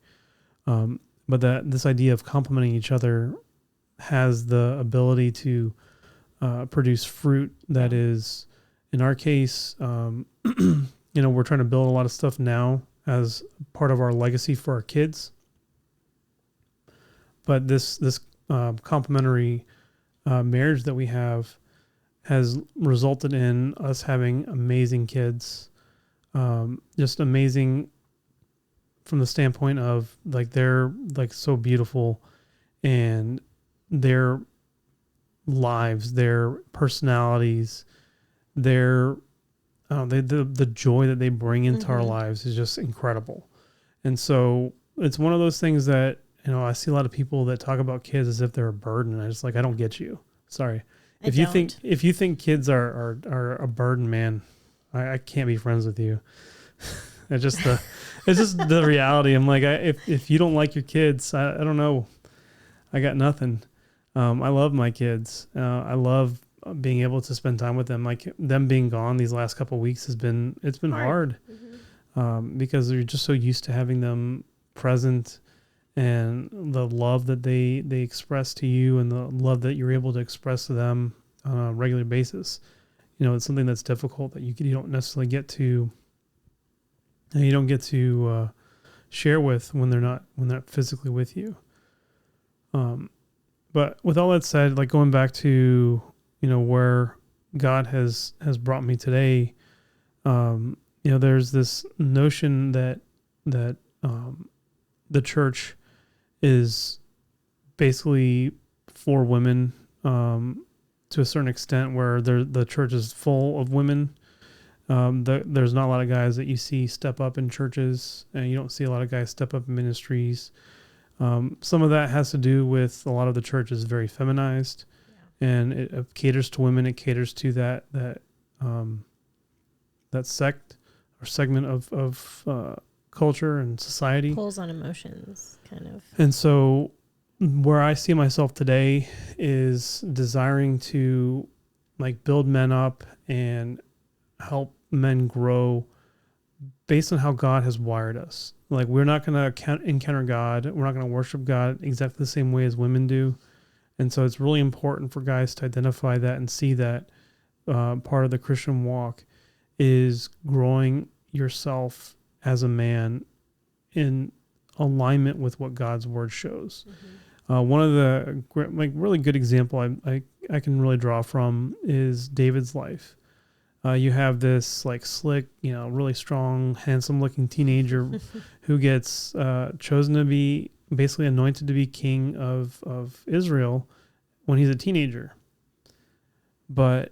B: But this idea of complementing each other has the ability to produce fruit that is, in our case, we're trying to build a lot of stuff now as part of our legacy for our kids. But this complementary marriage that we have has resulted in us having amazing kids, just amazing from the standpoint of like they're like so beautiful, and their lives, their personalities, their the joy that they bring into our lives is just incredible. And so it's one of those things that, I see a lot of people that talk about kids as if they're a burden. I just like, I don't get you. Sorry. If you think kids are a burden, man, I can't be friends with you. It's just the reality. I'm like, if you don't like your kids, I don't know. I got nothing. I love my kids. I love being able to spend time with them. Like them being gone these last couple of weeks it's been hard. Because you're just so used to having them present, and the love that they express to you and the love that you're able to express to them on a regular basis. It's something that's difficult that you don't necessarily get to, and you don't get to share with when they're physically with you. But with all that said, like going back to, where God has brought me today, there's this notion that the church is basically for women, to a certain extent, where the church is full of women. There's not a lot of guys that you see step up in churches, and you don't see a lot of guys step up in ministries. Some of that has to do with a lot of the church is very feminized, and it caters to women. It caters to that sect or segment of culture and society.
A: Pulls on emotions, kind of.
B: And so where I see myself today is desiring to like build men up and help men grow based on how God has wired us. Like we're not going to encounter God. We're not going to worship God exactly the same way as women do. And so it's really important for guys to identify that and see that part of the Christian walk is growing yourself as a man in alignment with what God's word shows. One of the really good example I can really draw from is David's life. You have this like slick, really strong, handsome-looking teenager who gets chosen to be basically anointed to be king of Israel when he's a teenager. But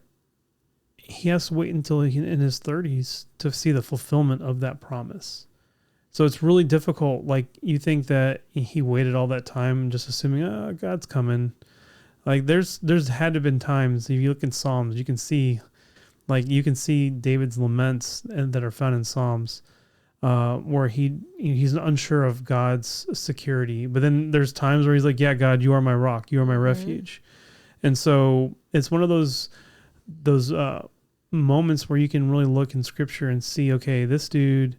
B: he has to wait until in his 30s to see the fulfillment of that promise. So it's really difficult. Like, you think that he waited all that time just assuming, God's coming. Like, there's had to have been times, if you look in Psalms, you can see David's laments that are found in Psalms, where he's unsure of God's security. But then there's times where he's like, yeah, God, you are my rock. You are my refuge. And so it's one of those moments where you can really look in Scripture and see, okay, this dude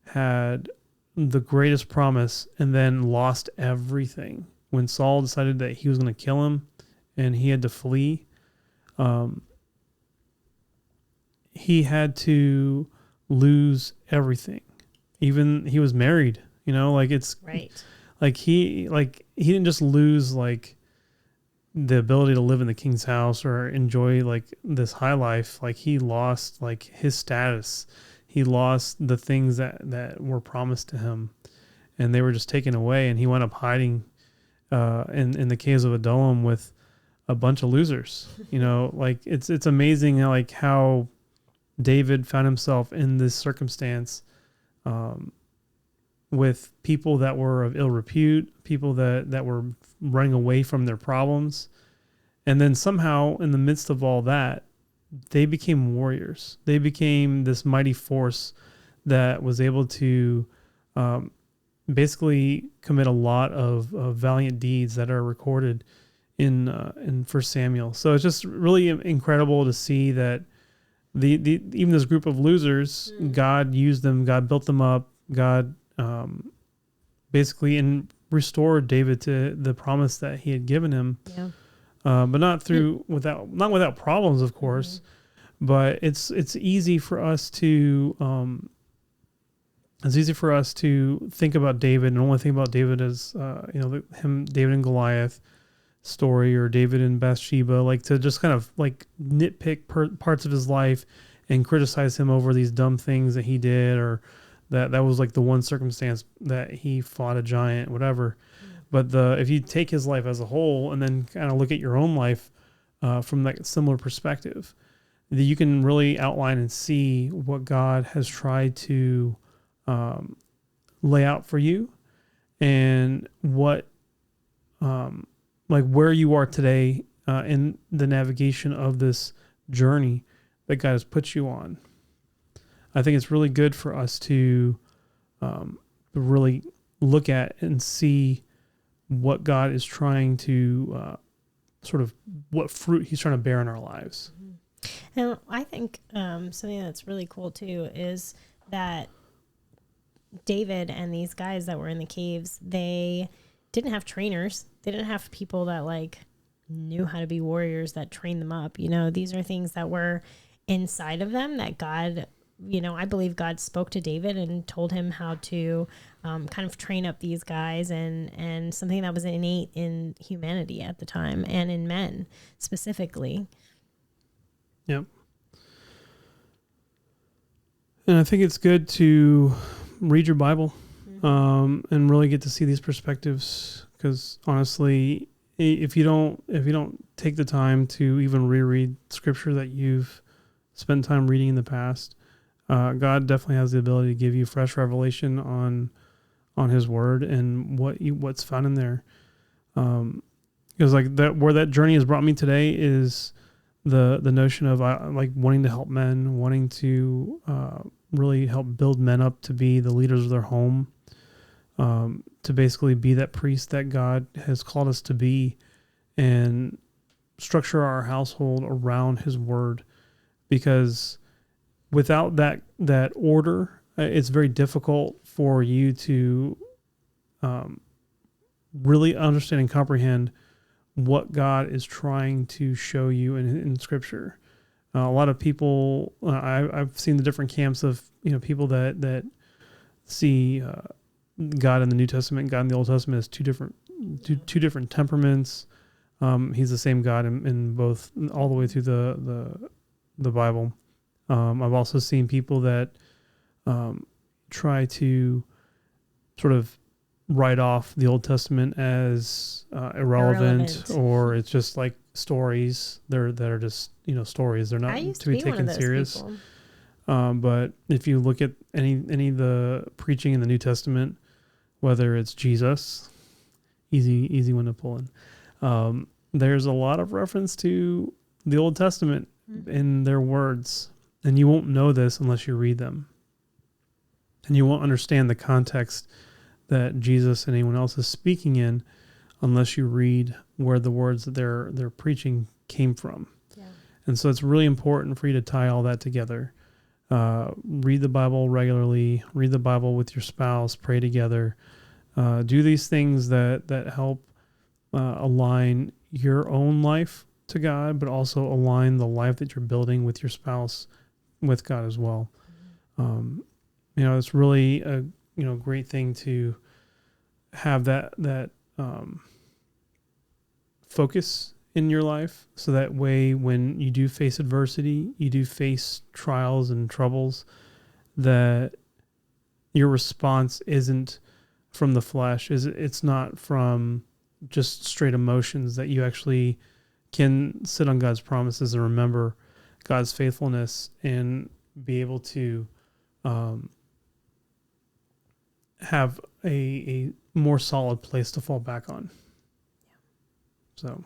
B: had the greatest promise and then lost everything. When Saul decided that he was going to kill him and he had to flee, he had to lose everything. Even he was married, it's
A: right.
B: Like he didn't just lose like the ability to live in the king's house or enjoy like this high life. Like, he lost like his status. He lost the things that were promised to him, and they were just taken away. And he wound up hiding in the caves of Adullam with a bunch of losers. Like, it's amazing how David found himself in this circumstance with people that were of ill repute, people that were running away from their problems. And then somehow in the midst of all that, they became warriors. They became this mighty force that was able to basically commit a lot of valiant deeds that are recorded in 1 Samuel. So it's just really incredible to see that even this group of losers, God used them, God built them up, God basically restored David to the promise that he had given him.
A: Yeah.
B: But not without problems, of course. But it's easy for us to think about David and only think about David as David and Goliath story, or David and Bathsheba, like to just kind of like nitpick parts of his life and criticize him over these dumb things that he did, or that was like the one circumstance that he fought a giant, whatever. But if you take his life as a whole and then kind of look at your own life from that similar perspective, that you can really outline and see what God has tried to lay out for you, and what like where you are today in the navigation of this journey that God has put you on. I think it's really good for us to really look at and see what God is trying to sort of what fruit he's trying to bear in our lives.
A: And I think something that's really cool too is that David and these guys that were in the caves, they didn't have trainers. They didn't have people that like knew how to be warriors that trained them up. These are things that were inside of them that God, I believe God spoke to David and told him how to kind of train up these guys, and something that was innate in humanity at the time and in men specifically.
B: Yep. And I think it's good to read your Bible and really get to see these perspectives, because honestly, if you don't take the time to even reread scripture that you've spent time reading in the past, God definitely has the ability to give you fresh revelation on his word and what's found in there. Because like that, where that journey has brought me today is the notion of like wanting to help men, wanting to really help build men up to be the leaders of their home, to basically be that priest that God has called us to be, and structure our household around his word. Because without that order, it's very difficult for you to really understand and comprehend what God is trying to show you in Scripture. A lot of people, I've seen the different camps of people that see God in the New Testament, God in the Old Testament as two different temperaments. He's the same God in both, all the way through the Bible. I've also seen people that try to sort of write off the Old Testament as irrelevant, or it's just like stories. That are just stories. They're not to be taken serious. But if you look at any of the preaching in the New Testament, whether it's Jesus, easy one to pull in. There's a lot of reference to the Old Testament in their words, and you won't know this unless you read them, and you won't understand the context that Jesus and anyone else is speaking in unless you read where the words that they're preaching came from. Yeah. And so it's really important for you to tie all that together. Read the Bible regularly, read the Bible with your spouse, pray together, do these things that help align your own life to God, but also align the life that you're building with your spouse with God as well. It's really a great thing to have that focus in your life, so that way when you do face adversity, you do face trials and troubles, that your response isn't from the flesh, it's not from just straight emotions, that you actually can sit on God's promises and remember God's faithfulness and be able to have a more solid place to fall back on. So,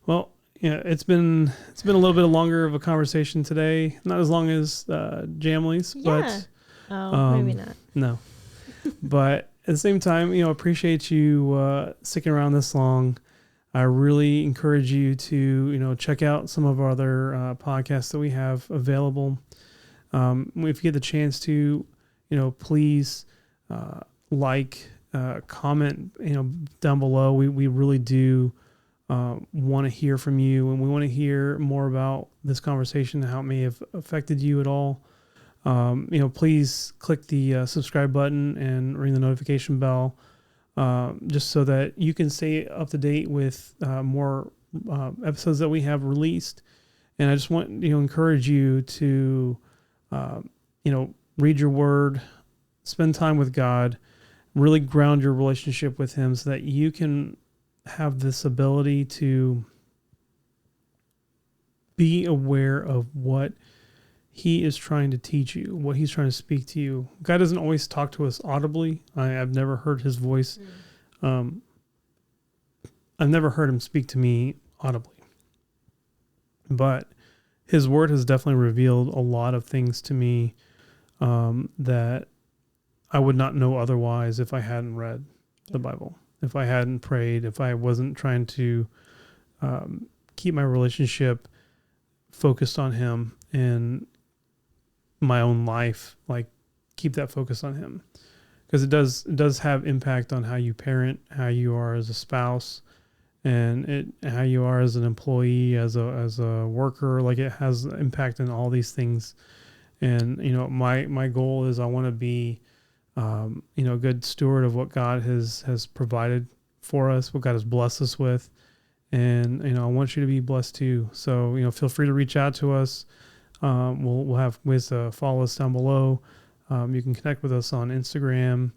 B: well, it's been a little bit longer of a conversation today. Not as long as Jamley's, but
A: maybe not.
B: No, but at the same time, appreciate you sticking around this long. I really encourage you to check out some of our other podcasts that we have available. If you get the chance to, please comment down below. We really do want to hear from you, and we want to hear more about this conversation and how it may have affected you at all. Please click the subscribe button and ring the notification bell, just so that you can stay up to date with more episodes that we have released. And I just want to encourage you to read your word, spend time with God, really ground your relationship with Him, so that you can have this ability to be aware of what He is trying to teach you, what He's trying to speak to you. God doesn't always talk to us audibly. I've never heard His voice. I've never heard Him speak to me audibly. But His word has definitely revealed a lot of things to me that I would not know otherwise if I hadn't read the Bible, if I hadn't prayed, if I wasn't trying to keep my relationship focused on Him and my own life, like keep that focus on Him, because it does have impact on how you parent, how you are as a spouse, and how you are as an employee, as a worker. Like, it has impact in all these things. And my goal is I want to be a good steward of what God has provided for us, what God has blessed us with. And, I want you to be blessed too. So, feel free to reach out to us. We'll have ways to follow us down below. You can connect with us on Instagram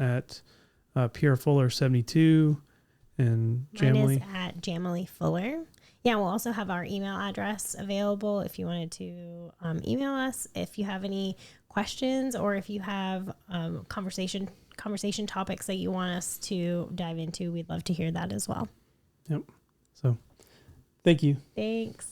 B: at Pierre Fuller 72 and Jamley.
A: Mine is at Jamley Fuller. Yeah, we'll also have our email address available if you wanted to email us if you have any questions, or if you have conversation topics that you want us to dive into. We'd love to hear that as well.
B: Yep. So, thank you.
A: Thanks.